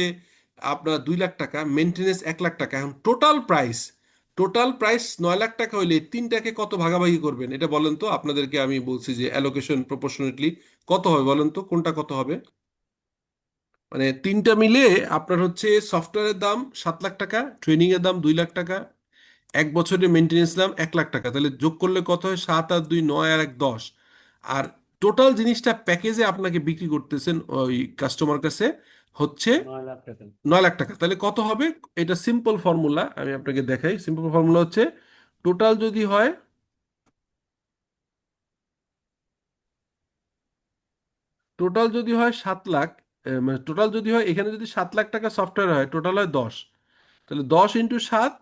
আপনার 2 লাখ টাকা, মেনটেনেন্স 1 লাখ টাকা। এখন টোটাল প্রাইস 9 লাখ টাকা হইলে তিনটাকে কত ভাগাভাগি করবেন এটা বলেন তো, আপনাদেরকে আমি বলছি যে অ্যালোকেশন প্রপোর্শনেটলি কত হবে, বলেন তো কোনটা কত হবে, মানে তিনটা মিলে আপনার হচ্ছে সফটওয়্যারের দাম 7 লাখ টাকা, ট্রেনিং এর দাম 2 লাখ টাকা, 1 বছরের মেনটেনেন্স দাম 1 লাখ টাকা, তাহলে যোগ করলে কত হয়, 7 আর 2 9 আর 1 10, আর টোটাল জিনিসটা প্যাকেজে আপনাকে বিক্রি করতেছেন ওই কাস্টমার কাছে হচ্ছে 9 লাখ টাকা। 9 লাখ টাকা। তাহলে কত হবে, এটা সিম্পল ফর্মুলা আমি আপনাকে দেখাই, সিম্পল ফর্মুলা হচ্ছে টোটাল যদি হয়, টোটাল যদি হয় 7 লাখ, মানে টোটাল যদি হয় এখানে যদি 7 লাখ টাকা সফটওয়্যার হয়, টোটাল হয় 10, তাহলে 10 × 7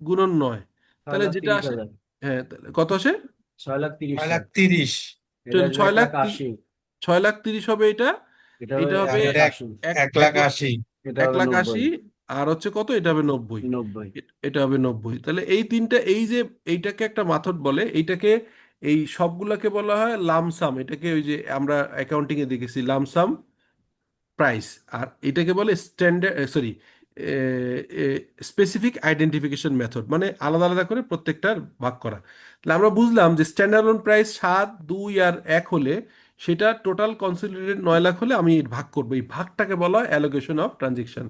× 9, ছয় তাহলে লাখ যেটা তিরিশ আসে, হাজার হ্যাঁ তাহলে কত আসে, 6,30,000। 6,30,000। এটা চল হলো ছয় এক লাখ লাখ আশি 6,30,000 হবে এটা, এটা হবে এটা এক হবে লাখ এটা আশি এক এক এক লাখ লাখ আশি এটা এক হবে লাখ আশি 90। আর হচ্ছে কত, এটা হবে 90, 90। এটা হবে 90। তাহলে এই তিনটা, এই যে এইটাকে একটা মাথড বলে, এইটাকে এই সবগুলাকে বলা হয় লামসাম, এটাকে ওই যে আমরা অ্যাকাউন্টিং এ দেখেছি লামসাম প্রাইস, আর এটাকে বলে standard, sorry, specific identification method, মানে আলাদা আলাদা করে প্রত্যেকটার ভাগ করা। তাহলে আমরা বুঝলাম যে স্ট্যান্ডার্ড প্রাইস 7 2 আর 1 হলে সেটা টোটাল কনসিলিডেটেড 9 লাখ হলে আমি এর ভাগ করবো, এই ভাগটাকে বলা হয় অ্যালোকেশন অফ ট্রানজেকশন।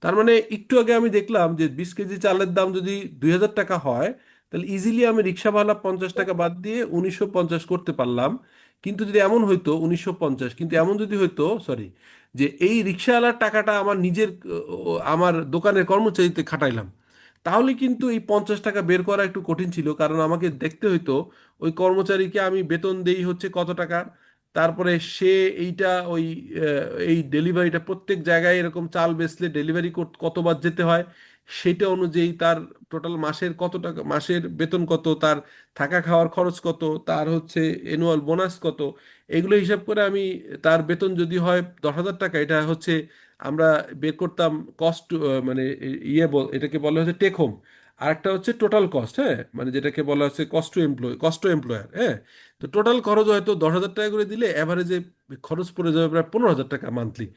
তার মানে একটু আগে আমি দেখলাম যে 20 কেজি চালের দাম যদি 2,000 টাকা হয়, তাহলে ইজিলি আমি রিক্সাওয়ালা 50 টাকা বাদ দিয়ে 1950 করতে পারলাম। কিন্তু যদি এমন হইতো 1950, কিন্তু এমন যদি হইতো, সরি, যে এই রিক্সাওয়ালার টাকাটা আমার নিজের আমার দোকানের কর্মচারীতে খাটাইলাম, তাহলে কিন্তু এই 50 টাকা বের করা একটু কঠিন ছিল, কারণ আমাকে দেখতে হইতো ওই কর্মচারীকে আমি বেতন দেই হচ্ছে কত টাকা, তারপরে সে এইটা ওই এই ডেলিভারিটা প্রত্যেক জায়গায় এরকম চাল বেচলে ডেলিভারি কতবার যেতে হয়, সেটা অনুযায়ী তার টোটাল মাসের কত টাকা, মাসের বেতন কত, তার থাকা খাওয়ার খরচ কত, তার হচ্ছে অ্যানুয়াল বোনাস কত, এগুলো হিসাব করে আমি, তার বেতন যদি হয় 10,000 টাকা, এটা হচ্ছে আমরা বের করতাম কস্ট, মানে এটাকে বলা হচ্ছে টেক হোম। আর একটা হচ্ছে টোটাল কস্ট, হ্যাঁ, মানে যেটাকে বলা হচ্ছে কস্ট টু এমপ্লয়ার, হ্যাঁ। তো টোটাল খরচ হয়তো 10,000 টাকা করে দিলে অ্যাভারেজে খরচ পড়ে যাবে প্রায় 15,000 টাকা মান্থলি।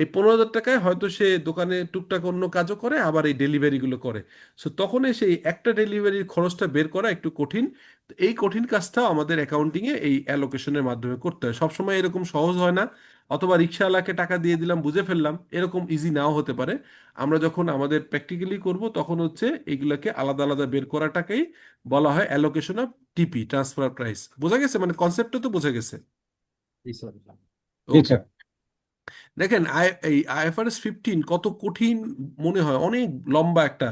এই 15,000 টাকায় হয়তো সে দোকানে টুকটাক অন্য কাজও করে, আবার এই ডেলিভারিগুলো করে। সো তখন সেই একটা ডেলিভারির খরচটা বের করা একটু কঠিন। তো এই কঠিন কাজটাও আমাদের অ্যাকাউন্টিংয়ে এই অ্যালোকেশনের মাধ্যমে করতে হয়, সবসময় এরকম সহজ হয় না। অথবা রিক্সাওয়ালাকে টাকা দিয়ে দিলাম, বুঝে ফেললাম, এরকম ইজি নাও হতে পারে। আমরা যখন আমাদের প্র্যাকটিক্যালি করব তখন হচ্ছে এইগুলোকে আলাদা আলাদা বের করাটাকেই বলা হয় অ্যালোকেশন অফ টিপি, ট্রান্সফার প্রাইস। বোঝা গেছে? মানে কনসেপ্টটা তো বোঝা গেছে। জি স্যার। জি ওকে। স্যার। দেখেন এই IFRS 15 কত কঠিন মনে হয়, অনেক লম্বা একটা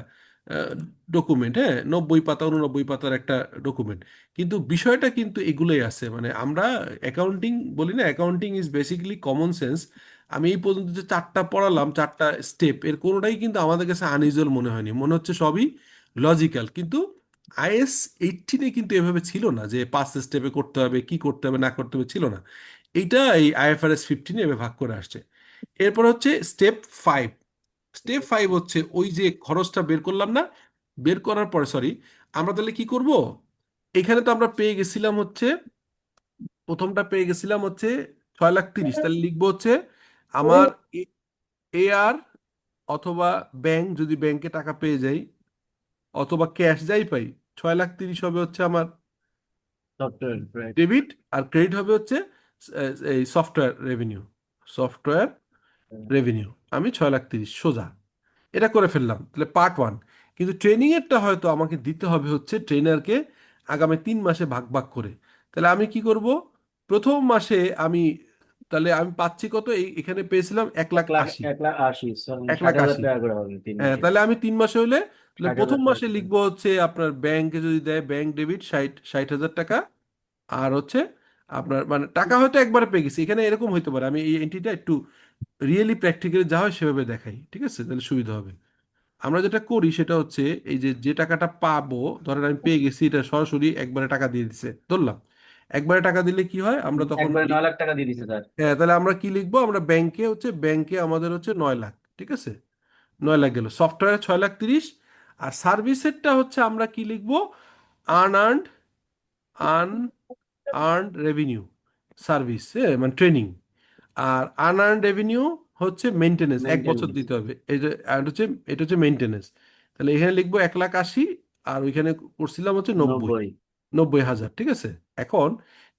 ডকুমেন্ট, হ্যাঁ, 90 পাতা 89 পাতার একটা ডকুমেন্ট। কিন্তু বিষয়টা কিন্তু এগুলোই আছে, মানে আমরা অ্যাকাউন্টিং বলি না, accounting is basically common sense. আমি এই পর্যন্ত যে চারটা পড়ালাম, চারটা স্টেপ, এর কোনোটাই কিন্তু আমাদের কাছে আনইউজুয়াল মনে হয়নি, মনে হচ্ছে সবই লজিক্যাল। কিন্তু IS 18-এ কিন্তু এভাবে ছিল না যে 5 স্টেপে করতে হবে, কি করতে হবে না করতে হবে, ছিল না। এইটা এই IFRS 15 এভাবে ভাগ করে আসছে। এরপর হচ্ছে স্টেপ 5। স্টেপ 5 হচ্ছে ওই যে খরচটা বের করলাম না, বের করার পরে, সরি, আমরা তাহলে কি করব, এখানে তো আমরা পেয়ে গেছিলাম হচ্ছে, প্রথমটা পেয়ে গেছিলাম হচ্ছে 6,30,000, তাহলে লিখবো হচ্ছে আমার AR অথবা ব্যাংক, যদি ব্যাংকে টাকা পেয়ে যাই অথবা ক্যাশ যাই পাই, 6,30,000 হবে হচ্ছে আমার সফটওয়্যার। ডেবিট, আর ক্রেডিট হবে হচ্ছে এই সফটওয়্যার রেভিনিউ। সফটওয়্যার রেভিনিউ আমি 6,30,000 সোজা এটা করে ফেললাম, তাহলে পার্ট 1। কিন্তু ট্রেনিং এরটা হয়তো আমাকে দিতে হবে হচ্ছে ট্রেনারকে আগামী 3 মাসে ভাগ ভাগ করে। তাহলে আমি কি করব, প্রথম মাসে আমি, তাহলে আমি পাচ্ছি কত, এখানে পেয়েছিলাম 1,80,000। 1,80,000 এক লাখ 60,000 আশি টাকা করে হবে 3 মাসে। তাহলে আমি 3 মাসে হলে, তাহলে 60,000 প্রথম টাকা মাসে করে। লিখবো হচ্ছে আপনার ব্যাংকে যদি দেয় ব্যাংক ডেবিট 60,000 টাকা। আর হচ্ছে আপনার মানে টাকা হয়তো একবারে পেয়ে গেছি, এখানে এরকম হইতে পারে, আমি এই এন্ট্রিটা একটু রিয়েলি প্র্যাকটিক্যালি যা হয় সেভাবে দেখাই, ঠিক আছে, তাহলে সুবিধা হবে। আমরা যেটা করি সেটা হচ্ছে এই যে যে টাকাটা পাবো, ধরেন আমি পেয়ে গেছি, এটা সরাসরি একবারে টাকা দিয়ে দিছে ধরলাম। একবারে টাকা দিলে কি হয়, আমরা তখন একবারে 9 লাখ টাকা দিয়ে দিছে স্যার। হ্যাঁ, তাহলে আমরা কি লিখবো, আমরা ব্যাংকে হচ্ছে, ব্যাংকে আমাদের হচ্ছে 9 লাখ, ঠিক আছে, 9 লাখ গেল, সফটওয়্যার 6,30,000। আর সার্ভিসেরটা হচ্ছে আমরা কি লিখবো, আনআর্নড আনআর্নড রেভিনিউ সার্ভিস, মানে ট্রেনিং। আর আনআর্নড রেভিনিউ হচ্ছে মেনটেনেন্স, 1 বছর মেইনটেনেন্স দিতে হবে, এই যে, আর হচ্ছে এটা হচ্ছে মেনটেনেন্স। তাহলে এখানে লিখবো 1,80,000, আর ওইখানে করছিলাম হচ্ছে 90, 90। 90,000, ঠিক আছে। এখন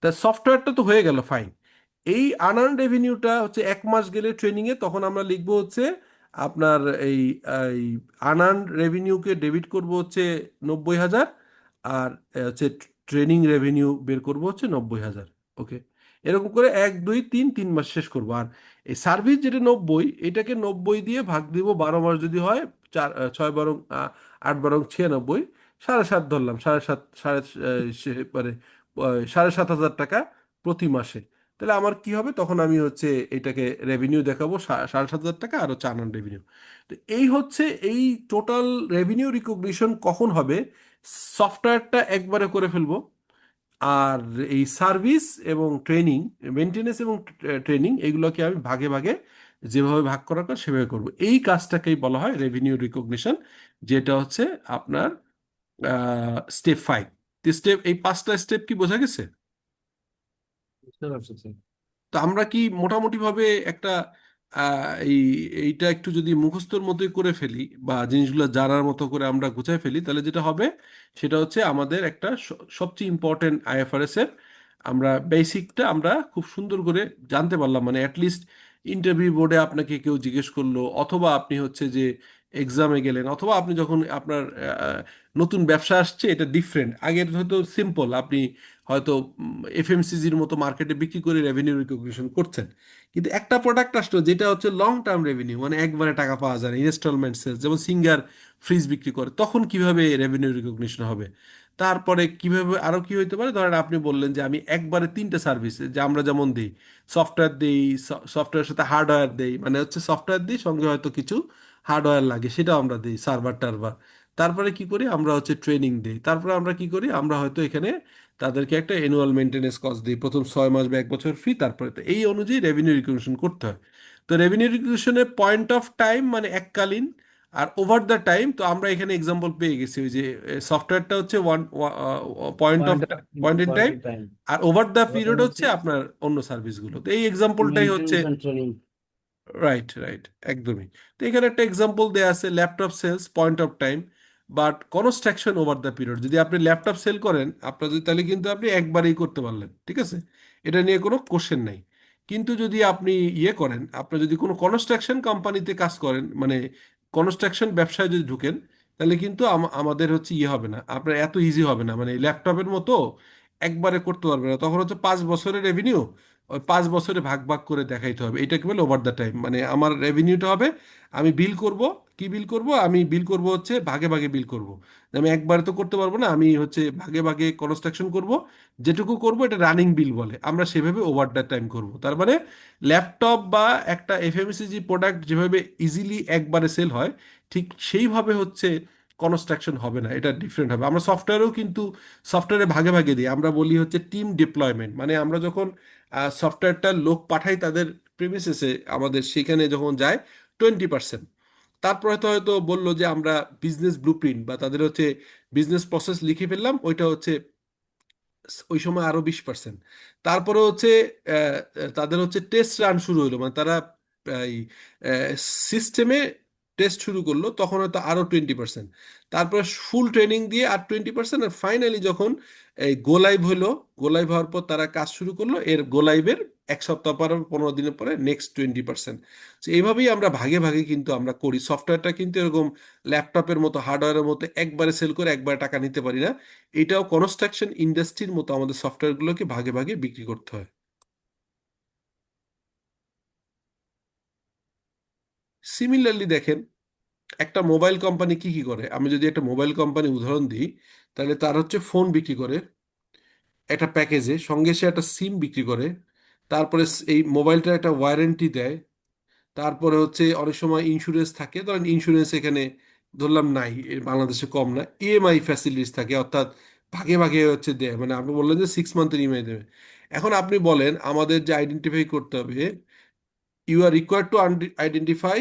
তার সফটওয়্যারটা তো হয়ে গেল, ফাইন। এই আনআর্ন রেভিনিউটা হচ্ছে 1 মাস গেলে ট্রেনিংয়ে, তখন আমরা লিখবো হচ্ছে আপনার এই এই আনআর্ন রেভিনিউকে ডেবিট করব হচ্ছে 90,000, আর হচ্ছে ট্রেনিং রেভিনিউ বের করব হচ্ছে 90,000। ওকে, এরকম করে 1 2 3 3 মাস শেষ করবো। আর এই সার্ভিস যেটা 90, এটাকে 90 দিয়ে ভাগ দিব 12 মাস যদি হয়, 8 বারং 96, 7.5 ধরলাম, 7.5, মানে 7,500 টাকা প্রতি মাসে। তাহলে আমার কি হবে, তখন আমি হচ্ছে এটাকে রেভিনিউ দেখাবো 7,500 টাকা, আর হচ্ছে আনআর্ন রেভিনিউ। তো এই হচ্ছে এই টোটাল রেভিনিউ রিকগনিশন কখন হবে, সফটওয়্যারটা একবারে করে ফেলবো, আর এই সার্ভিস এবং ট্রেনিং, মেনটেনেন্স এবং ট্রেনিং, এগুলোকে আমি ভাগে ভাগে যেভাবে ভাগ করার কথা সেভাবে করব। এই কাজটাকেই বলা হয় রেভিনিউ রিকগনিশন, যেটা হচ্ছে আপনার স্টেপ 5। এই 5টা স্টেপ কি বোঝা গেছে? বুঝতে পারছি স্যার। তো আমরা কি মোটামুটি ভাবে একটা এইটা একটু যদি মুখস্থর মতোই করে ফেলি বা জিনিসগুলো জানার মতো করে আমরা গুছাই ফেলি, তাহলে যেটা হবে সেটা হচ্ছে আমাদের একটা সবচেয়ে ইম্পর্টেন্ট IFRS এর আমরা বেসিকটা আমরা খুব সুন্দর করে জানতে পারলাম, মানে অ্যাটলিস্ট ইন্টারভিউ বোর্ডে আপনাকে কেউ জিজ্ঞেস করলো, অথবা আপনি হচ্ছে যে এক্সামে গেলেন, অথবা আপনি যখন আপনার নতুন ব্যবসা আসছে, এটা ডিফারেন্ট। আগের হয়তো সিম্পল, আপনি হয়তো এফএমসিজির মতো মার্কেটে বিক্রি করে রেভিনিউ রিকগনিশন করছেন, কিন্তু একটা প্রোডাক্ট আসলো যেটা হচ্ছে লং টার্ম রেভিনিউ, মানে একবারে টাকা পাওয়া যায় না, ইনস্টলমেন্ট সেলস, যেমন সিঙ্গার ফ্রিজ বিক্রি করে, তখন কিভাবে রেভিনিউ রিকগনিশন হবে? তারপরে কিভাবে আরো কি হইতে পারে, ধরেন আপনি বললেন যে আমি একবারে তিনটে সার্ভিস, যে আমরা যেমন দিই, সফটওয়্যার দিই, সফটওয়্যারের সাথে হার্ডওয়্যার দিই, মানে হচ্ছে সফটওয়্যার দিই সঙ্গে হয়তো কিছু হার্ডওয়্যার লাগে, সেটাও আমরা দিই, সার্ভার টার্ভার। তারপরে কি করি আমরা হচ্ছে ট্রেনিং দিই। তারপরে আমরা কি করি, আমরা হয়তো এখানে তাদেরকে একটা অ্যানুয়াল মেনটেনেন্স কস্ট দিই, প্রথম 6 মাস বা 1 বছর ফ্রি, তারপরে তো এই অনুযায়ী রেভিনিউ রিকগনিশন করতে হয়। তো রেভিনিউ রিকগনিশনের পয়েন্ট অফ টাইম মানে এককালীন, আর ওভার দ্য টাইম তো আমরা এখানে এক্সাম্পল পেয়ে গেছি, ওই যে সফটওয়্যারটা হচ্ছে one point of point in time, time আর ওভার দ্য পিরিয়ড হচ্ছে আপনার অন্য সার্ভিসগুলো। তো এই এক্সাম্পলটাই হচ্ছে ট্রেনিং। রাইট, রাইট, একদমই। তো এখানে একটা এক্সাম্পল দেয়া আছে, laptop sales point of time but construction over the period. যদি আপনি ল্যাপটপ সেল করেন আপনার যদি, তাহলে কিন্তু আপনি একবারেই করতে পারলেন, ঠিক আছে, এটা নিয়ে কোনো কোশ্চেন নাই। কিন্তু যদি আপনি ইয়ে করেন, আপনি যদি কোনো কনস্ট্রাকশন কোম্পানিতে কাজ করেন, মানে কনস্ট্রাকশন ব্যবসায় যদি ঢুকেন, তাহলে কিন্তু আমাদের হচ্ছে ইয়ে হবে না, আপনার এত ইজি হবে না, মানে ল্যাপটপের মতো একবারে করতে পারবে না। তখন হচ্ছে 5 বছরের রেভিনিউ ওই 5 বছরে ভাগ ভাগ করে দেখাইতে হবে, এটা কি বলে ওভার দ্য টাইম, মানে আমার রেভিনিউটা হবে, আমি বিল করব, কি বিল করব, আমি বিল করব হচ্ছে ভাগে ভাগে বিল করব। আমি একবারে তো করতে পারবো না, আমি হচ্ছে ভাগে ভাগে কনস্ট্রাকশন করব, যেটুকু করব এটা রানিং বিল বলে, আমরা সেভাবে ওভার দ্য টাইম করব। তার মানে ল্যাপটপ বা একটা এফএমসিজি প্রোডাক্ট যেভাবে ইজিলি একবারে সেল হয়, ঠিক সেইভাবে হচ্ছে কনস্ট্রাকশন হবে না, এটা ডিফারেন্ট হবে। আমরা সফটওয়্যারেও কিন্তু সফটওয়্যারে ভাগে ভাগে দিই, আমরা বলি হচ্ছে টিম ডিপ্লয়মেন্ট, মানে আমরা যখন সফটওয়্যারটা লোক পাঠাই তাদের প্রিমিসেসে, আমাদের সেখানে যখন যায় 20%, তারপর হয়তো হয়তো বললো যে আমরা বিজনেস ব্লুপ্রিন্ট বা তাদের হচ্ছে বিজনেস প্রসেস লিখে ফেললাম, ওইটা হচ্ছে ওই সময় আরো 20%। তারপরে হচ্ছে তাদের হচ্ছে টেস্ট রান শুরু হলো, মানে তারা এই সিস্টেমে টেস্ট শুরু করলো, তখন হয়তো আরো 20%। তারপরে ফুল ট্রেনিং দিয়ে আর 20%, আর ফাইনালি যখন এই গো লাইভ হলো, গো লাইভ হওয়ার পর তারা কাজ শুরু করলো, এর গো লাইভের 1 সপ্তাহ পরে 15 দিনের পরে নেক্সট 20%। তো এইভাবেই আমরা ভাগে ভাগে কিন্তু আমরা করি। সফটওয়্যারটা কিন্তু এরকম ল্যাপটপের মতো হার্ডওয়্যারের মতো একবারে সেল করে একবারে টাকা নিতে পারি না, এটাও কনস্ট্রাকশন ইন্ডাস্ট্রির মতো আমাদের সফটওয়্যারগুলোকে ভাগে ভাগে বিক্রি করতে হয়। সিমিলারলি দেখেন, একটা মোবাইল কোম্পানি কি কি করে, আমি যদি একটা মোবাইল কোম্পানি উদাহরণ দিই, তাহলে তার হচ্ছে ফোন বিক্রি করে একটা প্যাকেজে, সঙ্গে সে একটা সিম বিক্রি করে, তারপরে এই মোবাইলটার একটা ওয়ারেন্টি দেয়, তারপরে হচ্ছে অনেক সময় ইন্স্যুরেন্স থাকে, ধরেন ইন্স্যুরেন্স এখানে ধরলাম নাই, বাংলাদেশে কম না, ইএমআই ফ্যাসিলিটিস থাকে, অর্থাৎ ভাগে ভাগে হচ্ছে দেয়, মানে আপনি বললেন যে 6 মান্থের ইএমআই দেবে। এখন আপনি বলেন আমাদের যে আইডেন্টিফাই করতে হবে, you are required to identify,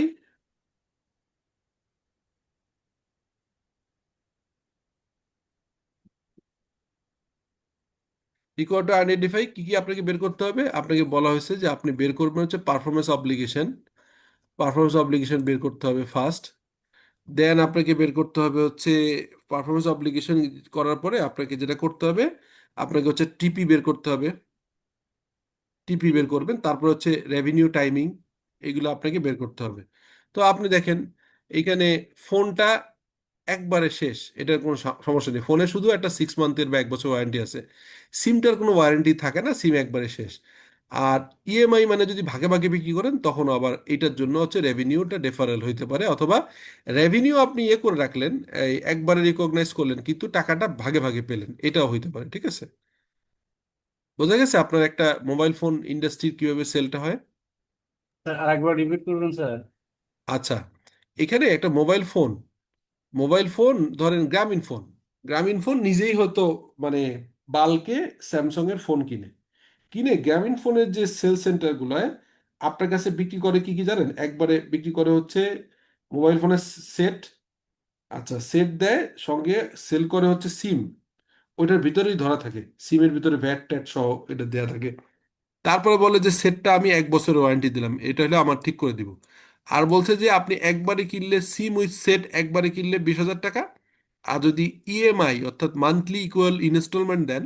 required to identify কি কি আপনাকে বের করতে হবে, আপনাকে বলা হয়েছে যে আপনি বের করবেন হচ্ছে পারফরমেন্স অব্লিগেশন, পারফরমেন্স অব্লিগেশন বের করতে হবে ফার্স্ট। দেন আপনাকে বের করতে হবে হচ্ছে পারফরমেন্স অব্লিগেশন করার পরে আপনাকে যেটা করতে হবে, আপনাকে হচ্ছে টিপি বের করতে হবে, টিপি বের করবেন, তারপর হচ্ছে রেভিনিউ টাইমিং, এগুলো আপনাকে বের করতে হবে। তো আপনি দেখেন এইখানে ফোনটা একবারে শেষ, এটার কোনো সমস্যা নেই, ফোনে শুধু একটা 6 মান্থের বা 1 বছর ওয়ারেন্টি আছে, সিমটার কোনো ওয়ারেন্টি থাকে না, সিম একবারে শেষ। আর ইএমআই মানে যদি ভাগে ভাগে বিক্রি করেন তখন আবার এটার জন্য হচ্ছে রেভিনিউটা ডেফারেল হইতে পারে, অথবা রেভিনিউ আপনি ইয়ে করে রাখলেন, এই একবারে রিকগনাইজ করলেন কিন্তু টাকাটা ভাগে ভাগে পেলেন, এটাও হইতে পারে, ঠিক আছে। বোঝা গেছে আপনার একটা মোবাইল ফোন ইন্ডাস্ট্রির কিভাবে সেলটা হয়। স্যার আরেকবার রিপিট করবেন স্যার। আচ্ছা, এখানে একটা মোবাইল ফোন, মোবাইল ফোন ধরেন গ্রামীণ ফোন, গ্রামীণ ফোন নিজেই হয়তো মানে বাল্কে স্যামসং এর ফোন কিনে, কিনে গ্রামীণ ফোনের যে সেল সেন্টারগুলোয় আপনার কাছে বিক্রি করে কি কি জানেন, একবারে বিক্রি করে হচ্ছে মোবাইল ফোনের সেট, আচ্ছা সেট দেয়, সঙ্গে সেল করে হচ্ছে সিম, ওইটার ভিতরেই ধরা থাকে, সিমের ভিতরে ভ্যাট ট্যাট সহ এটা দেয়া থাকে। তারপরে বলে যে সেটটা আমি 1 বছরের ওয়ারেন্টি দিলাম, এটা হলে আমার ঠিক করে দিব। আর বলছে যে আপনি একবারে কিনলে সিম উইথ সেট একবারে কিনলে 20,000 টাকা, আর যদি ইএমআই অর্থাৎ মান্থলি ইকুয়াল ইনস্টলমেন্ট দেন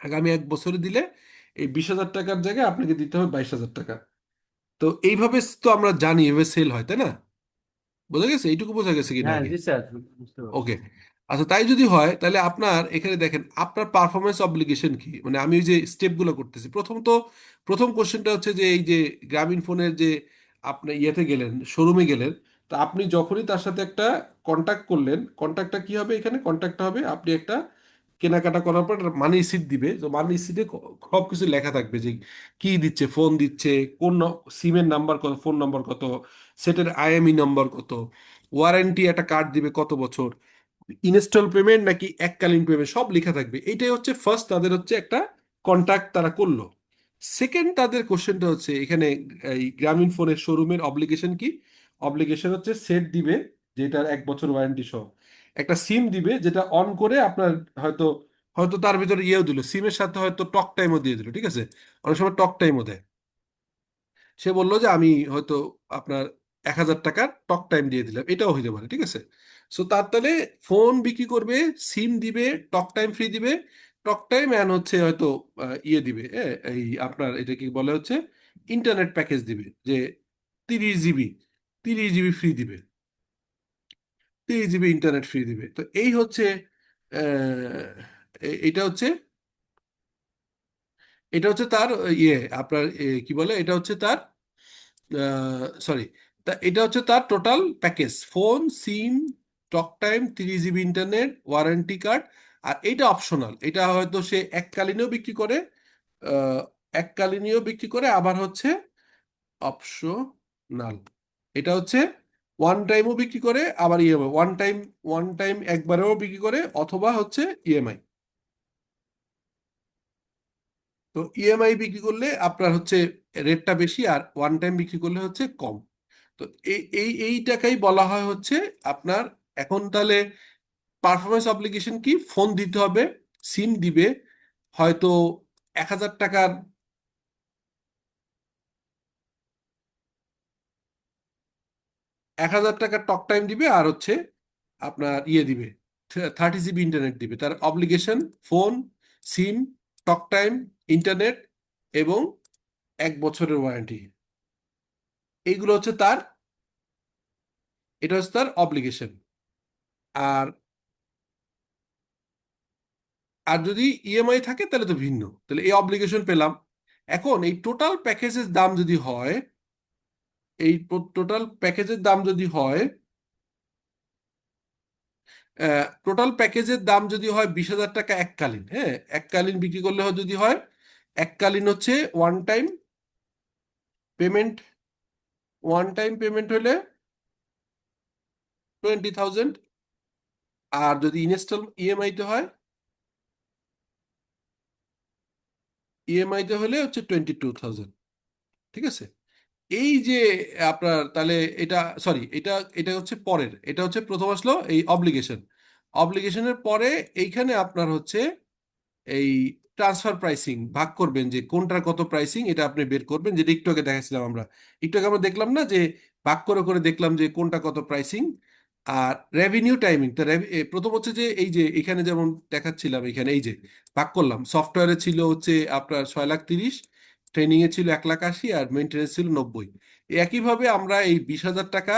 আগামী 1 বছরে দিলে এই 20,000 টাকার জায়গায় আপনাকে দিতে হবে 22,000 টাকা। তো এইভাবে তো আমরা জানি এভাবে সেল হয়, তাই না? বোঝা গেছে? এইটুকু বোঝা গেছে কিনা হ্যাঁ আগে? জি স্যার, বুঝতে পারছি। ওকে। আচ্ছা, তাই যদি হয় তাহলে আপনার এখানে দেখেন আপনার পারফরমেন্স অব্লিগেশন কি, মানে আমি ওই যে স্টেপগুলো করতেছি। প্রথম কোশ্চেনটা হচ্ছে যে এই যে গ্রামীণ ফোনের যে আপনি ইয়েতে গেলেন, শোরুমে গেলেন, তো আপনি যখনই তার সাথে একটা কন্ট্যাক্ট করলেন, কন্ট্যাক্টটা কি হবে? এখানে কন্ট্যাক্টটা হবে আপনি একটা কেনাকাটা করার পর মানি রিসিট দিবে, তো মানি রিসিটে সব কিছু লেখা থাকবে যে কি দিচ্ছে, ফোন দিচ্ছে, কোন সিমের নাম্বার কত, ফোন নাম্বার কত, সেটের আইএমই নাম্বার কত, ওয়ারেন্টি একটা কার্ড দিবে কত বছর, ইনস্টল পেমেন্ট নাকি এককালীন পেমেন্ট, সব লেখা থাকবে। এইটাই হচ্ছে ফার্স্ট তাদের হচ্ছে একটা কন্ট্যাক্ট তারা করলো। সেকেন্ড তাদের কোশ্চেনটা হচ্ছে এখানে এই গ্রামীণ ফোনের শোরুমের অব্লিগেশন কি? অব্লিগেশন হচ্ছে সেট দিবে, যেটার 1 বছর ওয়ারেন্টি সহ, একটা সিম দিবে যেটা অন করে আপনার হয়তো হয়তো তার ভিতরে ইয়েও দিল, সিমের সাথে হয়তো টক টাইমও দিয়ে দিল, ঠিক আছে? অনেক সময় টক টাইমও দেয়। সে বললো যে আমি হয়তো আপনার 1,000 টাকার টক টাইম দিয়ে দিলাম, এটাও হইতে পারে, ঠিক আছে? সো তার তাহলে ফোন বিক্রি করবে, সিম দিবে, টক টাইম ফ্রি দিবে, টক টাইম অ্যান্ড হচ্ছে হয়তো ইয়ে দিবে, এই আপনার এটা কি বলে হচ্ছে ইন্টারনেট প্যাকেজ দিবে, যে 30 জিবি, 30 জিবি ফ্রি দিবে, 30 জিবি ইন্টারনেট ফ্রি দিবে। তো এই হচ্ছে এটা হচ্ছে তার ইয়ে আপনার কি বলে, এটা হচ্ছে তার সরি, তা এটা হচ্ছে তার total package, phone, SIM, talk time, 30 GB internet, warranty card. আর এটা অপশনাল, এটা হয়তো সে এককালীনও বিক্রি করে, আহ, এককালীনও বিক্রি করে, আবার হচ্ছে অপশনাল, এটা হচ্ছে ওয়ান টাইমও বিক্রি করে, আবার ইএমআই ওয়ান টাইম একবারেও বিক্রি করে, অথবা হচ্ছে ইএমআই। তো ইএমআই বিক্রি করলে আপনার হচ্ছে রেটটা বেশি, আর ওয়ান টাইম বিক্রি করলে হচ্ছে কম। তো এই টাকাই বলা হয় হচ্ছে আপনার। এখন তাহলে পারফরমেন্স অব্লিগেশন কি? ফোন দিতে হবে, সিম দিবে, হয়তো 1,000 টাকার 1,000 টাকার টক টাইম দিবে, আর হচ্ছে আপনার ইয়ে দিবে, 30 জিবি ইন্টারনেট দিবে। তার obligation phone, SIM, talk time, internet এবং 1 বছরের ওয়ারেন্টি। এইগুলো হচ্ছে তার, এটা হচ্ছে তার অব্লিগেশন। আর আর যদি ইএমআই থাকে তাহলে তো ভিন্ন, তাহলে এই অব্লিগেশন পেলাম। এখন এই টোটাল প্যাকেজের দাম যদি হয়, এই টোটাল প্যাকেজের দাম যদি হয় টোটাল প্যাকেজের দাম যদি হয় 20,000 টাকা এককালীন, হ্যাঁ, এককালীন বিক্রি করলে হয় যদি হয়, এককালীন হচ্ছে পেমেন্ট ওয়ান টাইম পেমেন্ট হলে 20,000, আর যদি ইনস্টল ইএমআই তে হয়, ইএমআই তে হলে হচ্ছে 22,000, ঠিক আছে? এই যে আপনার তাহলে এটা, সরি, এটা হচ্ছে পরের, এটা হচ্ছে প্রথম আসলো এই অব্লিগেশন। অব্লিগেশনের পরে এইখানে আপনার হচ্ছে এই ট্রান্সফার প্রাইসিং ভাগ করবেন, যে কোনটার কত প্রাইসিং এটা আপনি বের করবেন, যেটা একটু আগে দেখাচ্ছিলাম আমরা। একটু আগে আমরা দেখলাম না যে ভাগ করে করে দেখলাম যে কোনটা কত প্রাইসিং। আর রেভিনিউ টাইমিং, তো প্রথম হচ্ছে যে এই যে এখানে যেমন দেখাচ্ছিলাম, এখানে এই যে ভাগ করলাম, সফটওয়্যারে ছিল হচ্ছে আপনার 6,30,000, ট্রেনিং এ ছিল 1,80,000, আর মেনটেন্স ছিল 90। একইভাবে আমরা এই 20,000 টাকা,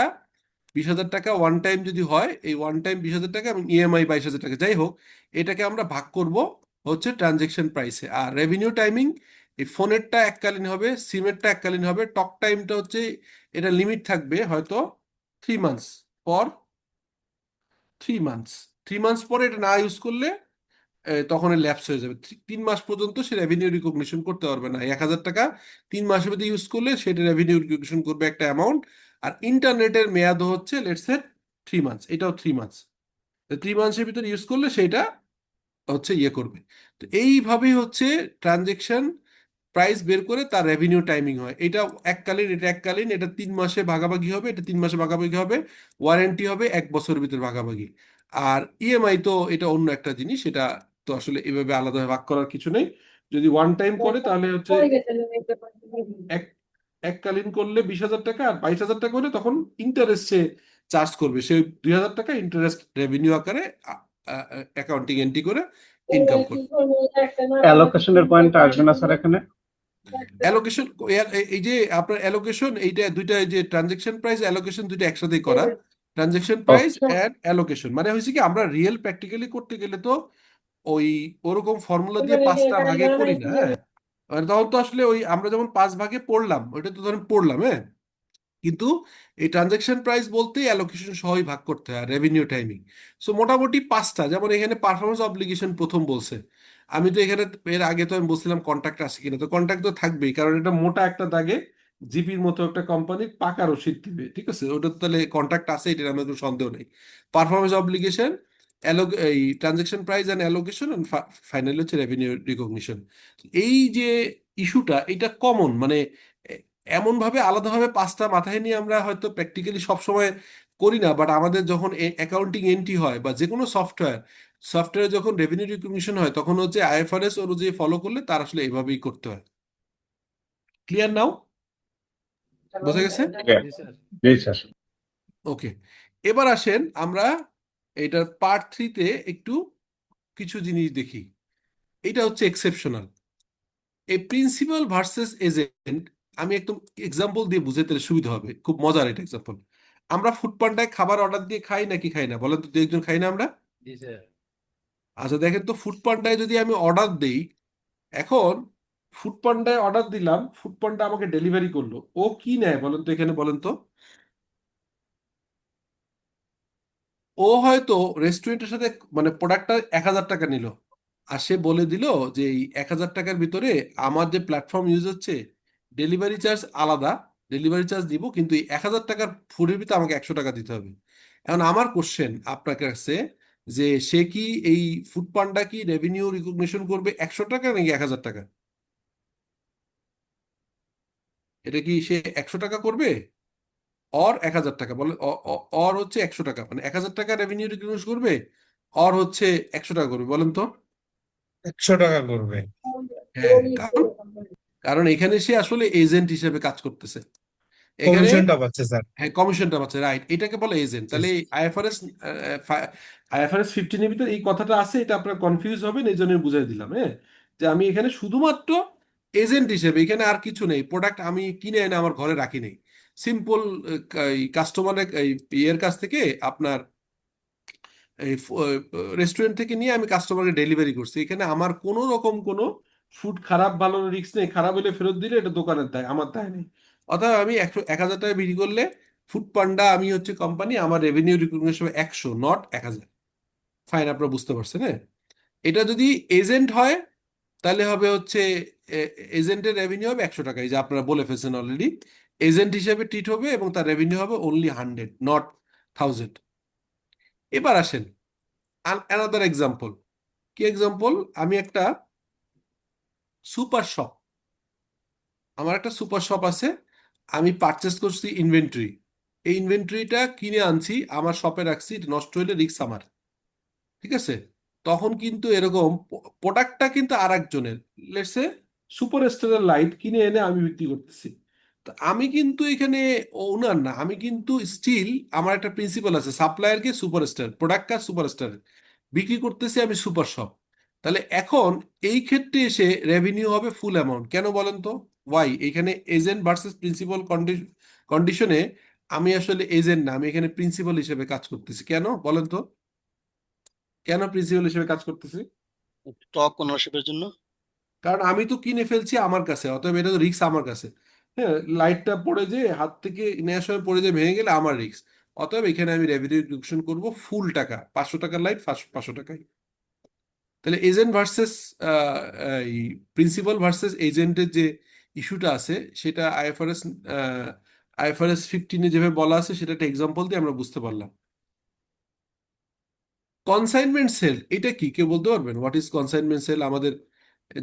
20,000 টাকা ওয়ান টাইম যদি হয়, এই ওয়ান টাইম 20,000 টাকা এবং ইএমআই 22,000 টাকা, যাই হোক, এটাকে আমরা ভাগ করব হচ্ছে ট্রানজেকশন প্রাইসে। আর রেভিনিউ টাইমিং, এই ফোনেরটা এককালীন হবে, সিমেরটা এককালীন হবে, টক টাইমটা হচ্ছে এটা লিমিট থাকবে হয়তো 3 মান্থস পর, 3 মান্থস, 3 মান্থস পরে এটা না ইউজ করলে তখন ল্যাপস হয়ে যাবে। 3 মাস পর্যন্ত সে রেভিনিউ রিকগনিশন করতে পারবে না। 1,000 টাকা 3 মাসের মধ্যে ইউজ করলে সেটা রেভিনিউ রিকগনিশন করবে একটা অ্যামাউন্ট। আর ইন্টারনেটের মেয়াদ হচ্ছে লেটস সে 3 মান্থস, এটাও 3 মান্থস। 3 মান্থসের ভিতরে ইউজ করলে সেটা হচ্ছে ইয়ে করবে। তো এইভাবেই হচ্ছে ট্রানজেকশন প্রাইস বের করে তার রেভিনিউ টাইমিং হয়। এটা এককালীন, এটা এককালীন, এটা 3 মাসে ভাগাভাগি হবে, এটা 3 মাসে ভাগাভাগি হবে, ওয়ারেন্টি হবে 1 বছরের ভিতরে ভাগাভাগি। আর ইএমআই তো এটা অন্য একটা জিনিস, এটা তো আসলে এভাবে আলাদাভাবে ভাগ করার কিছু নেই। যদি ওয়ান টাইম করে তাহলে হচ্ছে এক এককালীন করলে 20,000 টাকা, আর 22,000 টাকা হলে তখন ইন্টারেস্ট সে চার্জ করবে, সে 2,000 টাকা ইন্টারেস্ট রেভিনিউ আকারে অ্যাকাউন্টিং এন্ট্রি করে ইনকাম করবে। অ্যালোকেশনের পয়েন্ট আসবে না স্যার এখানে? অ্যালোকেশন, এই যে আপনার অ্যালোকেশন, এইটা দুইটা, এই যে ট্রানজেকশন প্রাইস অ্যালোকেশন দুইটা একসাথেই করা। ট্রানজেকশন প্রাইস এন্ড অ্যালোকেশন মানে হয়েছে কি, আমরা রিয়েল প্র্যাকটিক্যালি করতে গেলে তো ওই ওরকম ফর্মুলা দিয়ে 5টা ভাগে করি না, হ্যাঁ। মানে তখন তো আসলে ওই আমরা যেমন 5 ভাগে পড়লাম, ওইটা তো ধরেন পড়লাম, হ্যাঁ। কিন্তু এই ট্রানজাকশন প্রাইস বলতে অ্যালোকেশন সহই ভাগ করতে হয়, রেভিনিউ টাইমিং। সো মোটামুটি 5টা, যেমন এখানে পারফরমেন্স অব্লিগেশন প্রথম বলছে। আমি তো এখানে এর আগে তো আমি বলছিলাম কন্ট্রাক্ট আছে কিনা, তো কন্ট্রাক্ট তো থাকবেই, কারণ এটা মোটা একটা দাগে জিপির মতো একটা কোম্পানির পাকা রসিদ দিবে, ঠিক আছে, ওটা তো তাহলে কন্ট্রাক্ট আছে, এটার আমার কোনো সন্দেহ নেই। পারফরমেন্স অব্লিগেশন, এই transaction price and allocation, and finally হচ্ছে রেভিনিউ রিকগনিশন। এই যে ইস্যুটা, এটা কমন, মানে এমন ভাবে আলাদাভাবে 5টা মাথায় নিয়ে আমরা হয়তো প্র্যাকটিক্যালি সবসময় করি না, বাট আমাদের যখন অ্যাকাউন্টিং এন্ট্রি হয় বা যে কোনো সফটওয়্যারে যখন রেভিনিউ রিকগনিশন হয়, তখন হচ্ছে আইএফআরএস অনুযায়ী ফলো করলে তার আসলে এভাবেই করতে হয়। Clear now? বোঝা গেছে? জি স্যার। জি স্যার। ওকে, এবার আসেন আমরা এটার পার্ট 3-তে একটু কিছু জিনিস দেখি। এটা হচ্ছে এক্সেপশনাল, এই প্রিন্সিপাল ভার্সেস এজেন্ট। আমি একদম এক্সাম্পল দিয়ে বুঝাতে সুবিধা হবে, খুব মজার এটা এক্সাম্পল। আমরা ফুড পান্ডায় খাবার অর্ডার দিয়ে খাই নাকি খাই না, বলেন তো, দু একজন খাই না আমরা? জি স্যার। আচ্ছা দেখেন তো, ফুড পান্ডায় যদি আমি অর্ডার দেই, এখন ফুড পান্ডায় অর্ডার দিলাম, ফুড পান্ডা আমাকে ডেলিভারি করলো, ও কি নেয় বলেন তো, এখানে বলেন তো। ও হয়তো রেস্টুরেন্টের সাথে মানে প্রোডাক্টটা 1,000 টাকা নিল, আর সে বলে দিল যে এই 1,000 টাকার ভিতরে আমার যে প্ল্যাটফর্ম ইউজ হচ্ছে, ডেলিভারি চার্জ আলাদা, ডেলিভারি চার্জ দিব, কিন্তু এই 1,000 টাকার ফুডের ভিতরে আমাকে 100 টাকা দিতে হবে। এখন আমার কোশ্চেন আপনার কাছে, যে সে কি এই ফুড পান্ডা কি রেভিনিউ রিকগনিশন করবে 100 টাকা নাকি 1,000 টাকা? এটা কি সে 100 টাকা করবে, অর 1,000 টাকা? বলে অর হচ্ছে 100 টাকা, মানে 1,000 টাকা রেভিনিউ রিকগনিশন করবে, অর হচ্ছে 100 টাকা করবে, বলেন তো। 100 টাকা করবে। হ্যাঁ, কারণ কারণ এখানে সে আসলে এজেন্ট হিসেবে কাজ করতেছে এখানে। কমিশনটা পাচ্ছে স্যার। হ্যাঁ, কমিশনটা পাচ্ছে, রাইট, এটাকে বলে এজেন্ট। তাহলে আইএফআরএস 15-এর ভিতরে এই কথাটা আছে, এটা আপনার কনফিউজ হবেন, এই জন্য বুঝাই দিলাম, হ্যাঁ, যে আমি এখানে শুধুমাত্র এজেন্ট হিসেবে, এখানে আর কিছু নেই, প্রোডাক্ট আমি কিনে এনে আমার ঘরে রাখি নেই, সিম্পল কাস্টমারের ইয়ের কাছ থেকে, আপনার এই রেস্টুরেন্ট থেকে নিয়ে আমি কাস্টমারকে ডেলিভারি করছি, এখানে আমার কোনো রকম কোনো ফুড খারাপ ভালো রিস্ক নেই, খারাপ হলে ফেরত দিলে এটা দোকানের দায়, আমার দায় নেই। অর্থাৎ আমি 1,000 টাকা বিক্রি করলে ফুড পান্ডা, আমি হচ্ছে কোম্পানি, আমার রেভিনিউ রিকগনিশন 100, নট 1,000। ফাইন, আপনারা বুঝতে পারছেন, হ্যাঁ। এটা যদি এজেন্ট হয়, তাহলে হবে হচ্ছে এজেন্টের রেভিনিউ হবে 100 টাকা, এই যে আপনারা বলে ফেলছেন অলরেডি, এজেন্ট হিসেবে ট্রিট হবে এবং তার রেভিনিউ হবে অনলি 100, নট 1000। এবার আসেন অ্যানাদার এক্সাম্পল। কি এক্সাম্পল? আমি একটা সুপার শপ, আমার একটা সুপার শপ আছে, আমি পারচেস করছি ইনভেন্টরি, এই ইনভেন্টরিটা কিনে আনছি, আমার শপে রাখছি, এটা নষ্ট হলে রিস্ক আমার, ঠিক আছে। তখন কিন্তু এরকম প্রোডাক্টটা কিন্তু আর একজনের, লেটস সে সুপার স্টারের লাইট কিনে এনে আমি বিক্রি করতেছি, তো আমি কিন্তু এখানে ওনার না, আমি কিন্তু স্টিল, আমার একটা প্রিন্সিপাল আছে, সাপ্লায়ারকে সুপারস্টার, প্রোডাক্ট কা সুপারস্টার, বিক্রি করতেছি আমি সুপার শপ। তাহলে এখন এই ক্ষেত্রে এসে রেভিনিউ হবে ফুল অ্যামাউন্ট, কেন বলেন তো? ওয়াই? এখানে এজেন্ট ভার্সেস প্রিন্সিপাল কন্ডিশনে আমি আসলে এজেন্ট না, আমি এখানে প্রিন্সিপাল হিসেবে কাজ করতেছি, কেন বলেন তো? কেন প্রিন্সিপাল হিসেবে কাজ করতেছি? স্টক ওনারশিপের জন্য। কারণ আমি তো কিনে ফেলছি আমার কাছে, অতএব এটা তো রিস্ক আমার কাছে। হ্যাঁ, লাইটটা পড়ে যে হাত থেকে নেওয়ার সময় পড়ে যে ভেঙে গেলে আমার রিস্ক, অতএব এখানে আমি রেভিনিউ ডিডাকশন করবো ফুল টাকা, 500 টাকার লাইট 500 টাকায়। তাহলে এজেন্ট ভার্সেস এই প্রিন্সিপাল ভার্সেস এজেন্টের যে ইস্যুটা আছে, সেটা আইএফআরএস 15-এ যেভাবে বলা আছে, সেটা একটা এক্সাম্পল দিয়ে আমরা বুঝতে পারলাম। কনসাইনমেন্ট সেল এটা কি, কেউ বলতে পারবেন হোয়াট ইজ কনসাইনমেন্ট সেল? আমাদের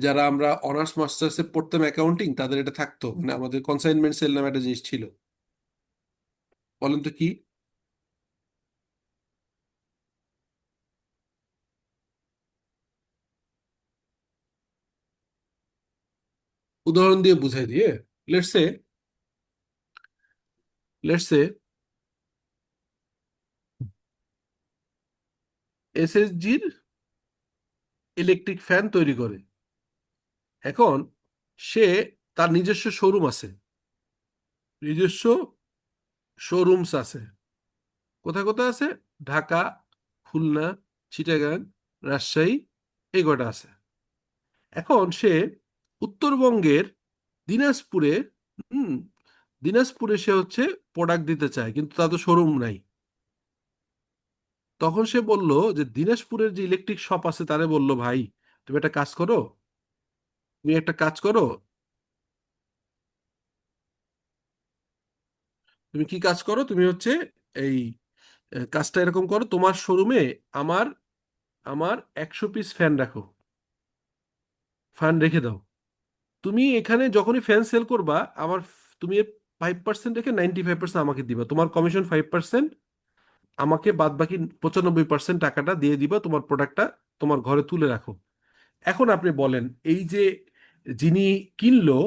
যারা আমরা অনার্স মাস্টার্সে পড়তাম অ্যাকাউন্টিং, তাদের এটা থাকতো, মানে আমাদের কনসাইনমেন্ট সেল নামে একটা জিনিস ছিল, বলেন তো কি? উদাহরণ দিয়ে বুঝাই দিয়ে, লেটস সে লেটস সে এসএসজির ইলেকট্রিক ফ্যান তৈরি করে। এখন সে তার নিজস্ব শোরুম আছে, নিজস্ব শোরুমস আছে। কোথায় কোথায় আছে? ঢাকা, খুলনা, চিটাগাং, রাজশাহী, এই কয়টা আছে। এখন সে উত্তরবঙ্গের দিনাজপুরে, হুম, দিনাজপুরে সে হচ্ছে প্রোডাক্ট দিতে চায়, কিন্তু তার তো শোরুম নাই। তখন সে বলল যে দিনাজপুরের যে ইলেকট্রিক শপ আছে তারে বলল, ভাই তুমি একটা কাজ করো, তুমি একটা কাজ করো, তুমি কি কাজ করো, তুমি হচ্ছে এই কাজটা এরকম করো, তোমার শোরুমে আমার আমার 100 পিস ফ্যান রাখো, ফ্যান রেখে দাও। তুমি এখানে যখনই ফ্যান সেল করবা, আমার তুমি 5% রেখে 95% আমাকে দিবা, তোমার কমিশন 5%, আমাকে বাদ বাকি 95% টাকাটা দিয়ে দিবা, তোমার প্রোডাক্টটা তোমার ঘরে তুলে রাখো। এখন আপনি বলেন, এই যে যিনি কিনলো,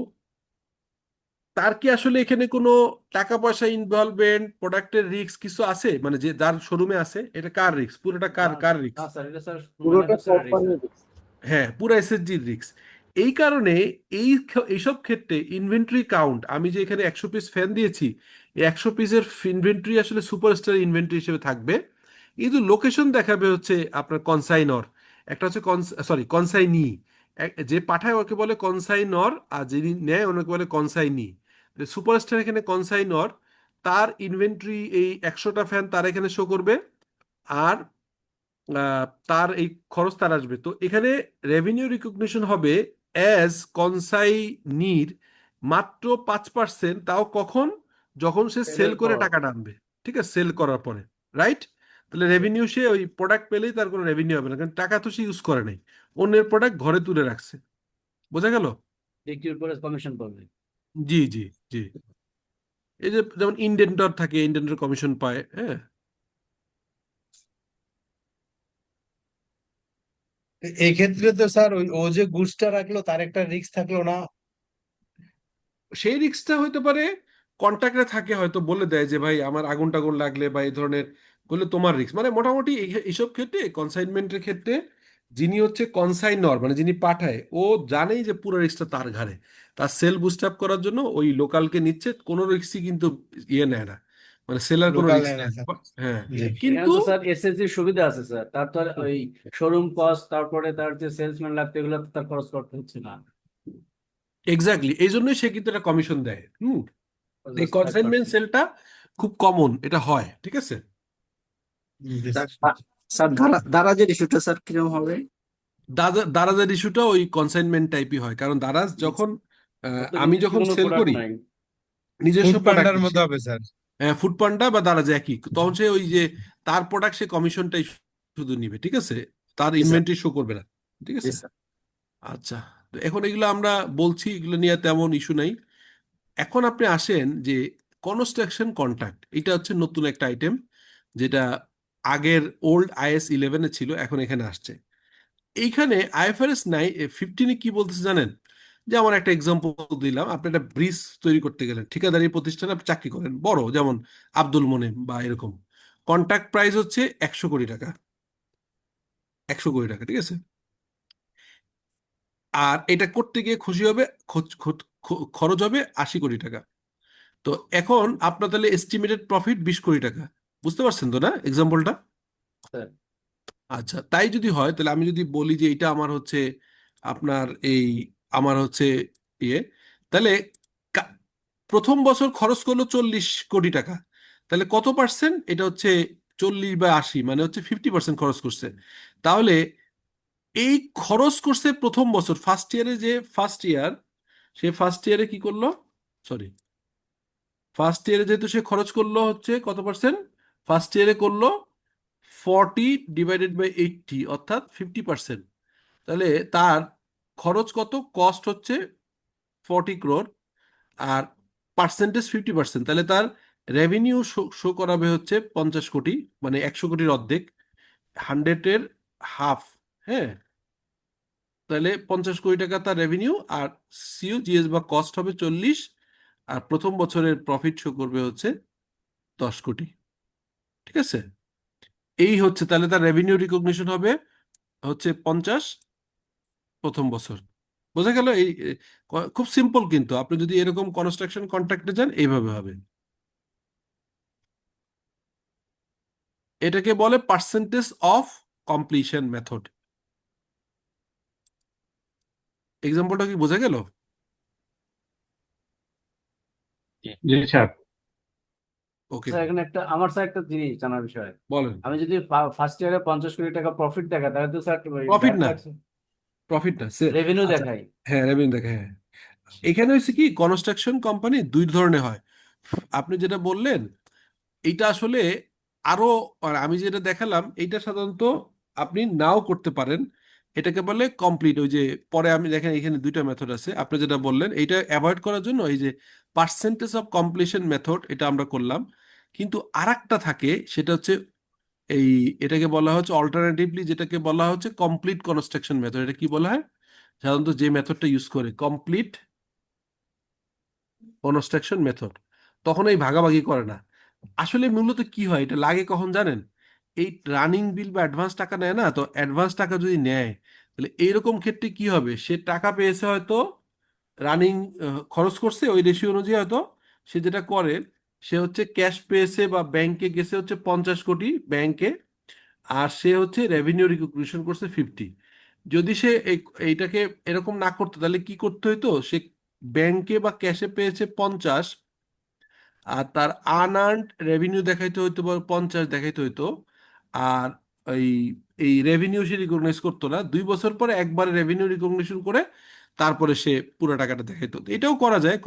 তার কি আসলে এখানে কোনো টাকা পয়সা ইনভলভমেন্ট, প্রোডাক্টের রিস্ক কিছু আছে? মানে যে যার শোরুমে আছে, এটা কার রিস্ক? পুরোটা কার কার রিস্ক? না স্যার, এটা স্যার পুরোটা ম্যানুফ্যাকচারার কোম্পানির হ্যাঁ, পুরো এসএসজির রিস্ক। এই কারণে এইসব ক্ষেত্রে ইনভেন্টরি কাউন্ট, আমি যে এখানে 100 পিস ফ্যান দিয়েছি, এই 100 পিসের ইনভেন্টরি আসলে সুপারস্টার ইনভেন্টরি হিসেবে থাকবে, কিন্তু লোকেশন দেখাবে হচ্ছে আপনার কনসাইনর, একটা হচ্ছে সরি কনসাইনি। যে পাঠায় ওকে বলে কনসাইনর, আর যিনি নেয় ওনাকে বলে কনসাইনি। সুপারস্টার এখানে কনসাইনর, তার ইনভেন্টরি এই 100টা ফ্যান তার এখানে শো করবে, আর তার এই খরচ তার আসবে। তো এখানে রেভিনিউ রিকগনিশন হবে অ্যাজ কনসাইনির মাত্র 5%, তাও কখন? যখন সে সেল সেলের করে পর। টাকাটা আনবে, ঠিক আছে, সেল করার পরে, রাইট? তাহলে রেভিনিউ, সে ওই প্রোডাক্ট পেলেই তার কোনো রেভিনিউ হবে না, কারণ টাকা তো সে ইউজ করে নাই, অন্যের প্রোডাক্ট ঘরে তুলে রাখছে। বোঝা গেল? বিক্রির পরে কমিশন পাবে। জি জি জি। এই যে যেমন ইন্ডেন্টর থাকে, ইন্ডেন্টর কমিশন পায়, হ্যাঁ। এই ক্ষেত্রে তো স্যার ওই ও যে গুডসটা রাখলো তার একটা রিস্ক থাকলো না? সেই রিস্কটা হইতে পারে কন্ট্রাক্টে থাকে, হয়তো বলে দেয় যে ভাই আমার আগুন টাগুন লাগলে বা এই ধরনের করলে তোমার রিস্ক, মানে মোটামুটি এইসব ক্ষেত্রে, কনসাইনমেন্টের ক্ষেত্রে যিনি হচ্ছে কনসাইনর, মানে যিনি পাঠায়, ও জানেই যে পুরো রিস্কটা তার ঘাড়ে। তার সেল বুস্ট আপ করার জন্য ওই লোকালকে নিচ্ছে, কোনো রিস্কই কিন্তু ইয়ে নেয় না, মানে সেলার কোনো লোকাল রিস্ক নেয় না নেয় না। স্যার। হ্যাঁ, জি। এখানে কিন্তু তো স্যার এসএসজির সুবিধা আছে স্যার, তার তো আর ওই শোরুম কস্ট, তারপরে তার যে সেলসম্যান লাগবে, এগুলো তো তার খরচ করতে হচ্ছে না। এক্স্যাক্টলি এই জন্যই সে কিন্তু একটা কমিশন দেয়। এই জাস্ট কনসাইনমেন্ট 5%। সেলটা খুব কমন, এটা হয়, ঠিক আছে। জি স্যার স্যার। স্যার দারাজের ইস্যুটা স্যার কিরকম হবে? দারাজের ইস্যুটা ওই কনসাইনমেন্ট টাইপই হয়, কারণ দারাজ যখন ওর তো আমি নিজস্ব যখন কোনো সেল প্রোডাক্ট করি নাই। নিজস্ব ফুড প্রোডাক্ট, পান্ডার মতো হবে স্যার। ফুড পান্ডা বা দারাজ একই, তখন সে ওই যে তার প্রোডাক্ট, সে কমিশনটাই শুধু নিবে, ঠিক আছে, তার জি স্যার। ইনভেন্টরি শো করবে না, ঠিক জি আছে। স্যার। আচ্ছা, তো এখন এগুলো আমরা বলছি, এগুলো নিয়ে তেমন ইস্যু নাই। এখন আপনি আসেন যে কনস্ট্রাকশন কন্ট্রাক্ট, এটা হচ্ছে নতুন একটা আইটেম, যেটা আগের ওল্ড IS-11 ছিল, এখন এখানে আসছে। এইখানে IFRS 15 কি বলতেছে জানেন? যে আমার একটা এক্সাম্পল দিলাম, আপনি একটা ব্রিজ তৈরি করতে গেলেন, ঠিকাদারি প্রতিষ্ঠানে আপনি চাকরি করেন, বড়, যেমন আব্দুল মোনেম বা এরকম, কন্ট্রাক্ট প্রাইস হচ্ছে 100 কোটি টাকা, 100 কোটি টাকা, ঠিক আছে। আর এটা করতে গিয়ে খুশি হবে, খরচ হবে 80 কোটি টাকা। তো এখন আপনার তাহলে এস্টিমেটেড প্রফিট 20 কোটি টাকা। বুঝতে পারছেন তো না এক্সাম্পলটা? স্যার আচ্ছা, তাই যদি হয়, তাহলে আমি যদি বলি যে এটা আমার হচ্ছে আপনার এই আমার হচ্ছে ইয়ে, তাহলে কা- প্রথম বছর খরচ করলো 40 কোটি টাকা, তাহলে কত পার্সেন্ট? এটা হচ্ছে 40/80, মানে হচ্ছে 50% খরচ করছে। তাহলে এই খরচ করছে প্রথম বছর, ফার্স্ট ইয়ারে, যে ফার্স্ট ইয়ার, সে ফার্স্ট ইয়ারে কি করলো, সরি, ফার্স্ট ইয়ারে যেহেতু সে খরচ করলো হচ্ছে কত পার্সেন্ট, ফার্স্ট ইয়ারে করলো 40/80, অর্থাৎ 50%। তাহলে তার খরচ কত, কস্ট হচ্ছে 40 crore, আর পার্সেন্টেজ 50%, তাহলে তার রেভিনিউ শো করাবে হচ্ছে 50 কোটি, মানে 100 কোটির অর্ধেক, 100-এর হাফ, হ্যাঁ। তাহলে 50 কোটি টাকা তার রেভিনিউ, আর COGS বা কস্ট হবে 40, আর প্রথম বছরের প্রফিট শো করবে হচ্ছে 10 কোটি, ঠিক আছে। এই হচ্ছে, তাহলে তার রেভিনিউ রিকগনিশন হবে হচ্ছে 50, প্রথম বছর। বোঝা গেল? এই খুব সিম্পল, কিন্তু আপনি যদি এরকম কনস্ট্রাকশন কন্ট্রাক্টে যান এইভাবে হবে। এটাকে বলে পার্সেন্টেজ অফ কমপ্লিশন মেথড। এক্সাম্পলটা কি বোঝা গেল? জি স্যার। ওকে, স্যার এখানে আমার স্যার একটা জিনিস জানার বিষয়, বলেন। আমি যদি ফার্স্ট ইয়ারে 50 কোটি টাকা প্রফিট দেখাই তাহলে তো স্যার প্রফিট না, প্রফিট না রেভিনিউ আচ্ছা, দেখাই। হ্যাঁ রেভিনিউ দেখে, হ্যাঁ। এখানে হচ্ছে কি, কনস্ট্রাকশন কোম্পানি দুই ধরনের হয়। আপনি যেটা বললেন এইটা আসলে আরো, আর আমি যেটা দেখালাম এইটা সাধারণত আপনি নাও করতে পারেন। এটাকে বলে কমপ্লিট। ওই যে পরে আমি দেখেন এখানে দুইটা মেথড আছে, আপনি যেটা বললেন এইটা অ্যাভয়েড করার জন্য এই যে পার্সেন্টেজ অফ কমপ্লিশন মেথড এটা আমরা করলাম। কিন্তু আরেকটা থাকে, সেটা হচ্ছে এই, এটাকে বলা হচ্ছে অল্টারনেটিভলি, যেটাকে বলা হচ্ছে কমপ্লিট কনস্ট্রাকশন মেথড। এটা কি বলা হয় সাধারণত, যে মেথডটা ইউজ করে কমপ্লিট কনস্ট্রাকশন মেথড, তখন এই ভাগাভাগি করে না। আসলে মূলত কি হয়, এটা লাগে কখন জানেন? এই রানিং বিল বা অ্যাডভান্স টাকা নেয় না, তো অ্যাডভান্স টাকা যদি নেয় তাহলে এইরকম ক্ষেত্রে কি হবে, সে টাকা পেয়েছে হয়তো, রানিং খরচ করছে ওই রেশিও অনুযায়ী, হয়তো সে যেটা করে, সে হচ্ছে ক্যাশ পেয়েছে বা ব্যাংকে গেছে হচ্ছে 50 কোটি ব্যাংকে, আর সে হচ্ছে রেভিনিউ রিকগনিশন করছে 50। যদি সে এইটাকে এরকম না করতো তাহলে কি করতে হইতো, সে ব্যাংকে বা ক্যাশে পেয়েছে 50, আর তার আনআর্নড রেভিনিউ দেখাইতে হইতো বা 50 দেখাইতে হইতো। আর এই এই রেভিনিউ সে রিকগনাইজ করতো না, 2 বছর পরে একবারে রেভিনিউ রিকগনিশন করে তারপরে সে পুরো টাকাটা দেখাইতো। তো এটাও করা যায়,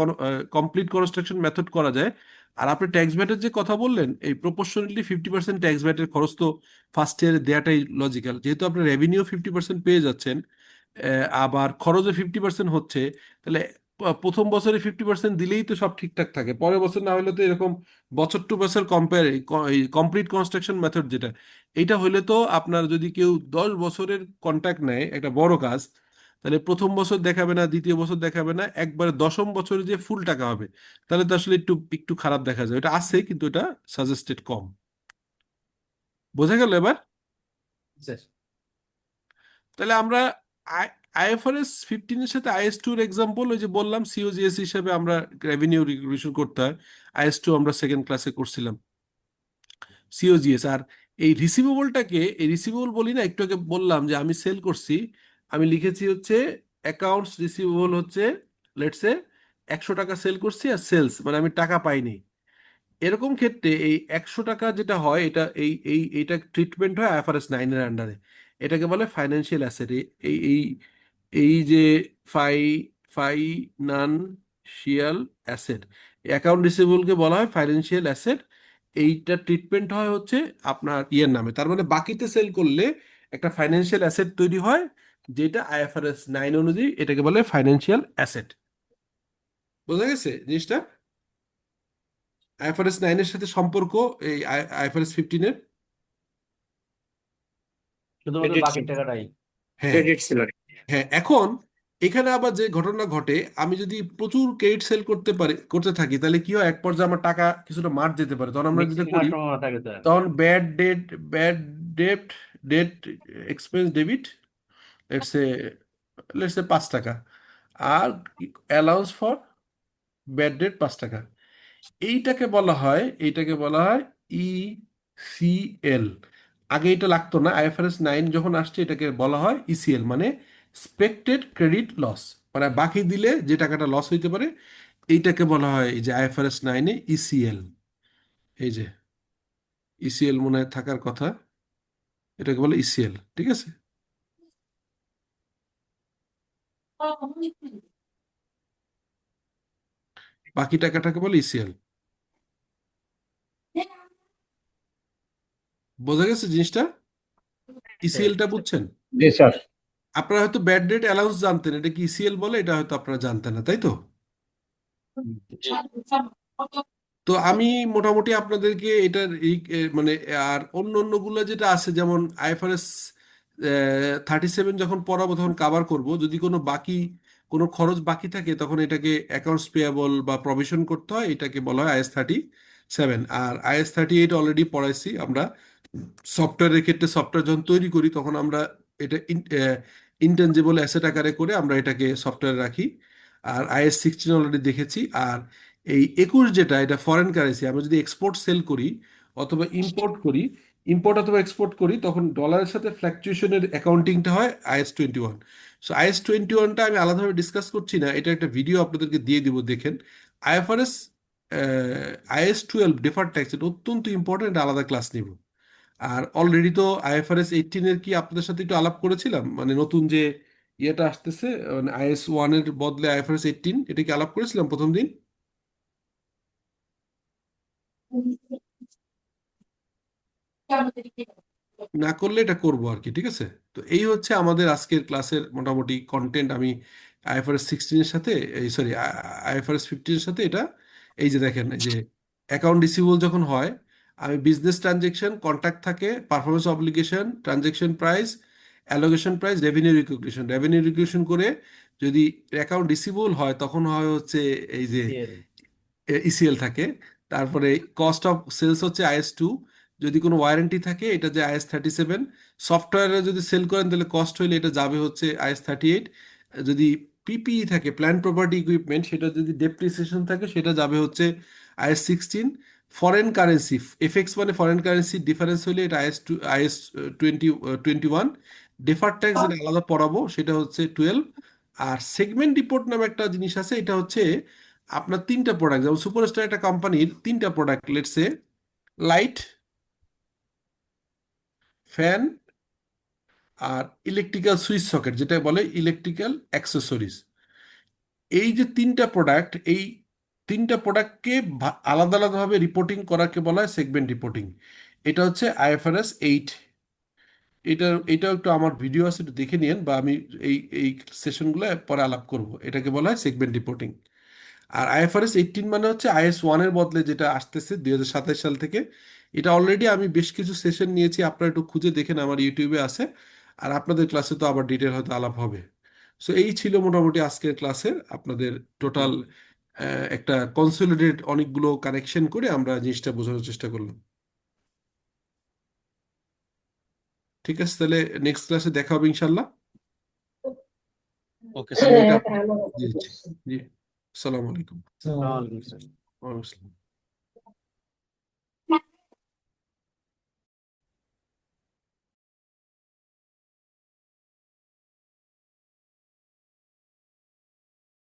কমপ্লিট কনস্ট্রাকশন মেথড করা যায়। আর আপনি ট্যাক্স ব্যাটের যে কথা বললেন, এই প্রপোর্শনালি 50% ট্যাক্স ব্যাটের খরচ তো ফার্স্ট ইয়ারে দেওয়াটাই লজিক্যাল, যেহেতু আপনি রেভিনিউ 50% পেয়ে যাচ্ছেন, আবার খরচও 50% হচ্ছে, তাহলে প্রথম বছরে 50% দিলেই তো সব ঠিকঠাক থাকে, পরের বছর না হলে তো এরকম বছর টু বছর কম্পেয়ার, এই কমপ্লিট কনস্ট্রাকশন মেথড যেটা, এইটা হইলে তো আপনার যদি কেউ 10 বছরের কন্ট্রাক্ট নেয় একটা বড় কাজ, তাহলে প্রথম বছর দেখাবে না, দ্বিতীয় বছর দেখাবে না, একবারে দশম বছরে যে ফুল টাকা হবে, তাহলে তো আসলে একটু একটু খারাপ দেখা যায়। এটা আছে কিন্তু এটা সাজেস্টেড কম। বোঝা গেল এবার? তাহলে আমরা আইএফআরএস 15-এর সাথে IS2 এর এক্সাম্পল, ওই যে বললাম সিওজিএস হিসেবে আমরা রেভিনিউ রিকগনিশন করতে হয়, IS2 আমরা সেকেন্ড ক্লাসে করছিলাম সিওজিএস। আর এই রিসিভেবলটাকে, এই রিসিভেবল বলি না, একটু আগে বললাম যে আমি সেল করছি, আমি লিখেছি হচ্ছে অ্যাকাউন্টস রিসিভেবল হচ্ছে লেটসে 100 টাকা সেল করছি, আর সেলস মানে আমি টাকা পাইনি। এরকম ক্ষেত্রে এই 100 টাকা যেটা হয়, এটা এইটা ট্রিটমেন্ট হয় IFRS 9 এর আন্ডারে। এটাকে বলে ফাইন্যান্সিয়াল অ্যাসেট। এই এই এই যে ফাই ফাইনান্সিয়াল অ্যাসেট, অ্যাকাউন্ট রিসিভেবলকে বলা হয় ফাইন্যান্সিয়াল অ্যাসেট। এইটা ট্রিটমেন্ট হয় হচ্ছে আপনার ইয়ের নামে, তার মানে বাকিতে সেল করলে একটা ফাইন্যান্সিয়াল অ্যাসেট তৈরি হয়, যেটা IFRS 9 অনুযায়ী এটাকে বলে ফাইন্যান্সিয়াল অ্যাসেট। বোঝা গেছে জিনিসটা? IFRS 9 এর সাথে সম্পর্ক এই IFRS 15-এর। শুধুমাত্র ক্রেডিট বাকি টাকাটাই। হ্যাঁ, ক্রেডিট ছিল। হ্যাঁ। এখন এখানে আবার যে ঘটনা ঘটে, আমি যদি প্রচুর ক্রেডিট সেল করতে থাকি, তাহলে কি হয়, এক পর্যায়ে আমার টাকা কিছুটা মার যেতে পারে, তখন আমরা যেটা মিক্সিং করি, হওয়ার সম্ভাবনা থাকে স্যার। তখন bad date date expense debit, let's say 5 টাকা, আর অ্যালাউন্স ফর ব্যাড ডেট 5 টাকা। এইটাকে বলা হয় ECL। আগে এটা লাগতো না, IFRS 9 যখন আসছে এটাকে বলা হয় ECL, মানে এক্সপেক্টেড ক্রেডিট লস, মানে বাকি দিলে যে টাকাটা লস হইতে পারে, এইটাকে বলা হয় এই যে IFRS 9-এ ECL। এই যে ECL মনে হয় থাকার কথা, এটাকে বলে ECL, ঠিক আছে? বাকি টাকাটাকে বলে ECL। বোঝা গেছে জিনিসটা? ECLটা বুঝছেন? জি স্যার। আপনারা হয়তো ব্যাড ডেট অ্যালাউন্স জানতেন, এটা কি ECL বলে, এটা হয়তো আপনারা জানতেন না, তাই তো? তো আমি মোটামুটি আপনাদেরকে এটার মানে, আর অন্য অন্যগুলো যেটা আছে, যেমন IFRS 37 যখন পড়াবো তখন কাভার করব, যদি কোনো খরচ বাকি থাকে তখন এটাকে অ্যাকাউন্টস পেয়াবল বা প্রভিশন করতে হয়, এটাকে বলা হয় IS 37। আর IS 38 অলরেডি পড়াইছি আমরা। সফটওয়্যারের ক্ষেত্রে সফটওয়্যার যখন তৈরি করি তখন আমরা এটা ইনটেনজিবল অ্যাসেট আকারে করে আমরা এটাকে সফটওয়্যারে রাখি। আর IAS 16 অলরেডি দেখেছি। আর এই 21 যেটা, এটা ফরেন কারেন্সি। আমরা যদি এক্সপোর্ট সেল করি অথবা ইম্পোর্ট অথবা এক্সপোর্ট করি, তখন ডলারের সাথে ফ্ল্যাকচুয়েশনের অ্যাকাউন্টিংটা হয় IAS 21। সো IAS 21টা আমি আলাদাভাবে ডিসকাস করছি না, এটা একটা ভিডিও আপনাদেরকে দিয়ে দিব, দেখেন। IFRS IAS 12 ডেফার্ড ট্যাক্স, এটা অত্যন্ত ইম্পর্টেন্ট, আলাদা ক্লাস নিব। আর অলরেডি তো IFRS 18 এর কি আপনাদের সাথে একটু আলাপ করেছিলাম, মানে নতুন যে ইয়েটা আসতেছে, মানে IAS 1 এর বদলে IFRS 18, এটা কি আলাপ করেছিলাম প্রথম দিন? না করলে এটা করবো আর কি, ঠিক আছে? তো এই হচ্ছে আমাদের আজকের ক্লাসের মোটামুটি কন্টেন্ট। আমি IFRS 16 এর সাথে, এই সরি, IFRS 15 এর সাথে এটা, এই যে দেখেন, এই যে অ্যাকাউন্ট রিসিভেবল যখন হয়, আমি বিজনেস ট্রানজেকশন, কন্ট্রাক্ট থাকে, performance obligation, transaction price, allocation price, revenue recognition করে যদি অ্যাকাউন্ট রিসিভেবল হয়, তখন হয় হচ্ছে এই যে ইসিএল থাকে। তারপরে কস্ট অফ সেলস হচ্ছে IAS 2। যদি কোনো ওয়ারেন্টি থাকে, এটা যে IAS 37। সফটওয়্যারে যদি সেল করেন তাহলে কস্ট হইলে এটা যাবে হচ্ছে IAS 38। যদি পিপিই থাকে, প্ল্যান্ট প্রপার্টি ইকুইপমেন্ট, সেটা যদি ডেপ্রিসিয়েশন থাকে, সেটা যাবে হচ্ছে IAS 16। ফরেন কারেন্সি, এফএক্স মানে ফরেন কারেন্সি ডিফারেন্স হইলে এটা IAS 21। ডেফার্ড ট্যাক্স যেটা আলাদা পড়াবো, সেটা হচ্ছে 12। আর সেগমেন্ট রিপোর্ট নামে একটা জিনিস আছে, এটা হচ্ছে আপনার তিনটা প্রোডাক্ট, যেমন সুপারস্টার একটা কোম্পানির তিনটা product, let's say light, fan আর ইলেকট্রিক্যাল সুইচ সকেট, যেটা বলে ইলেকট্রিক্যাল অ্যাক্সেসরিজ। এই যে তিনটা প্রোডাক্ট, এই তিনটা প্রোডাক্টকে আলাদা আলাদাভাবে রিপোর্টিং করাকে বলা হয় সেগমেন্ট রিপোর্টিং। এটা হচ্ছে IFRS 8। এটাও একটু আমার ভিডিও আছে, একটু দেখে নিন, বা আমি এই এই সেশনগুলো পরে আলাপ করব। এটাকে বলা হয় সেগমেন্ট রিপোর্টিং। আর IFRS 18 মানে হচ্ছে IAS 1 এর বদলে যেটা আসতেছে 2027 সাল থেকে। এটা অলরেডি আমি বেশ কিছু সেশন নিয়েছি, আপনারা একটু খুঁজে দেখেন, আমার ইউটিউবে আছে। আর আপনাদের ক্লাসে তো আবার ডিটেল হয়তো আলাপ হবে। সো এই ছিল মোটামুটি আজকের ক্লাসের আপনাদের টোটাল একটা কনসলিডেট, অনেকগুলো কানেকশন করে আমরা জিনিসটা বোঝানোর চেষ্টা করলাম। ঠিক আছে, তাহলে নেক্সট ক্লাসে দেখা হবে ইনশাল্লাহ। ওকে আমি এটা জি জি জি। আসসালামু আলাইকুম। ওয়ালাইকুম আসসালাম। ওয়ালাইকুম আসসালাম।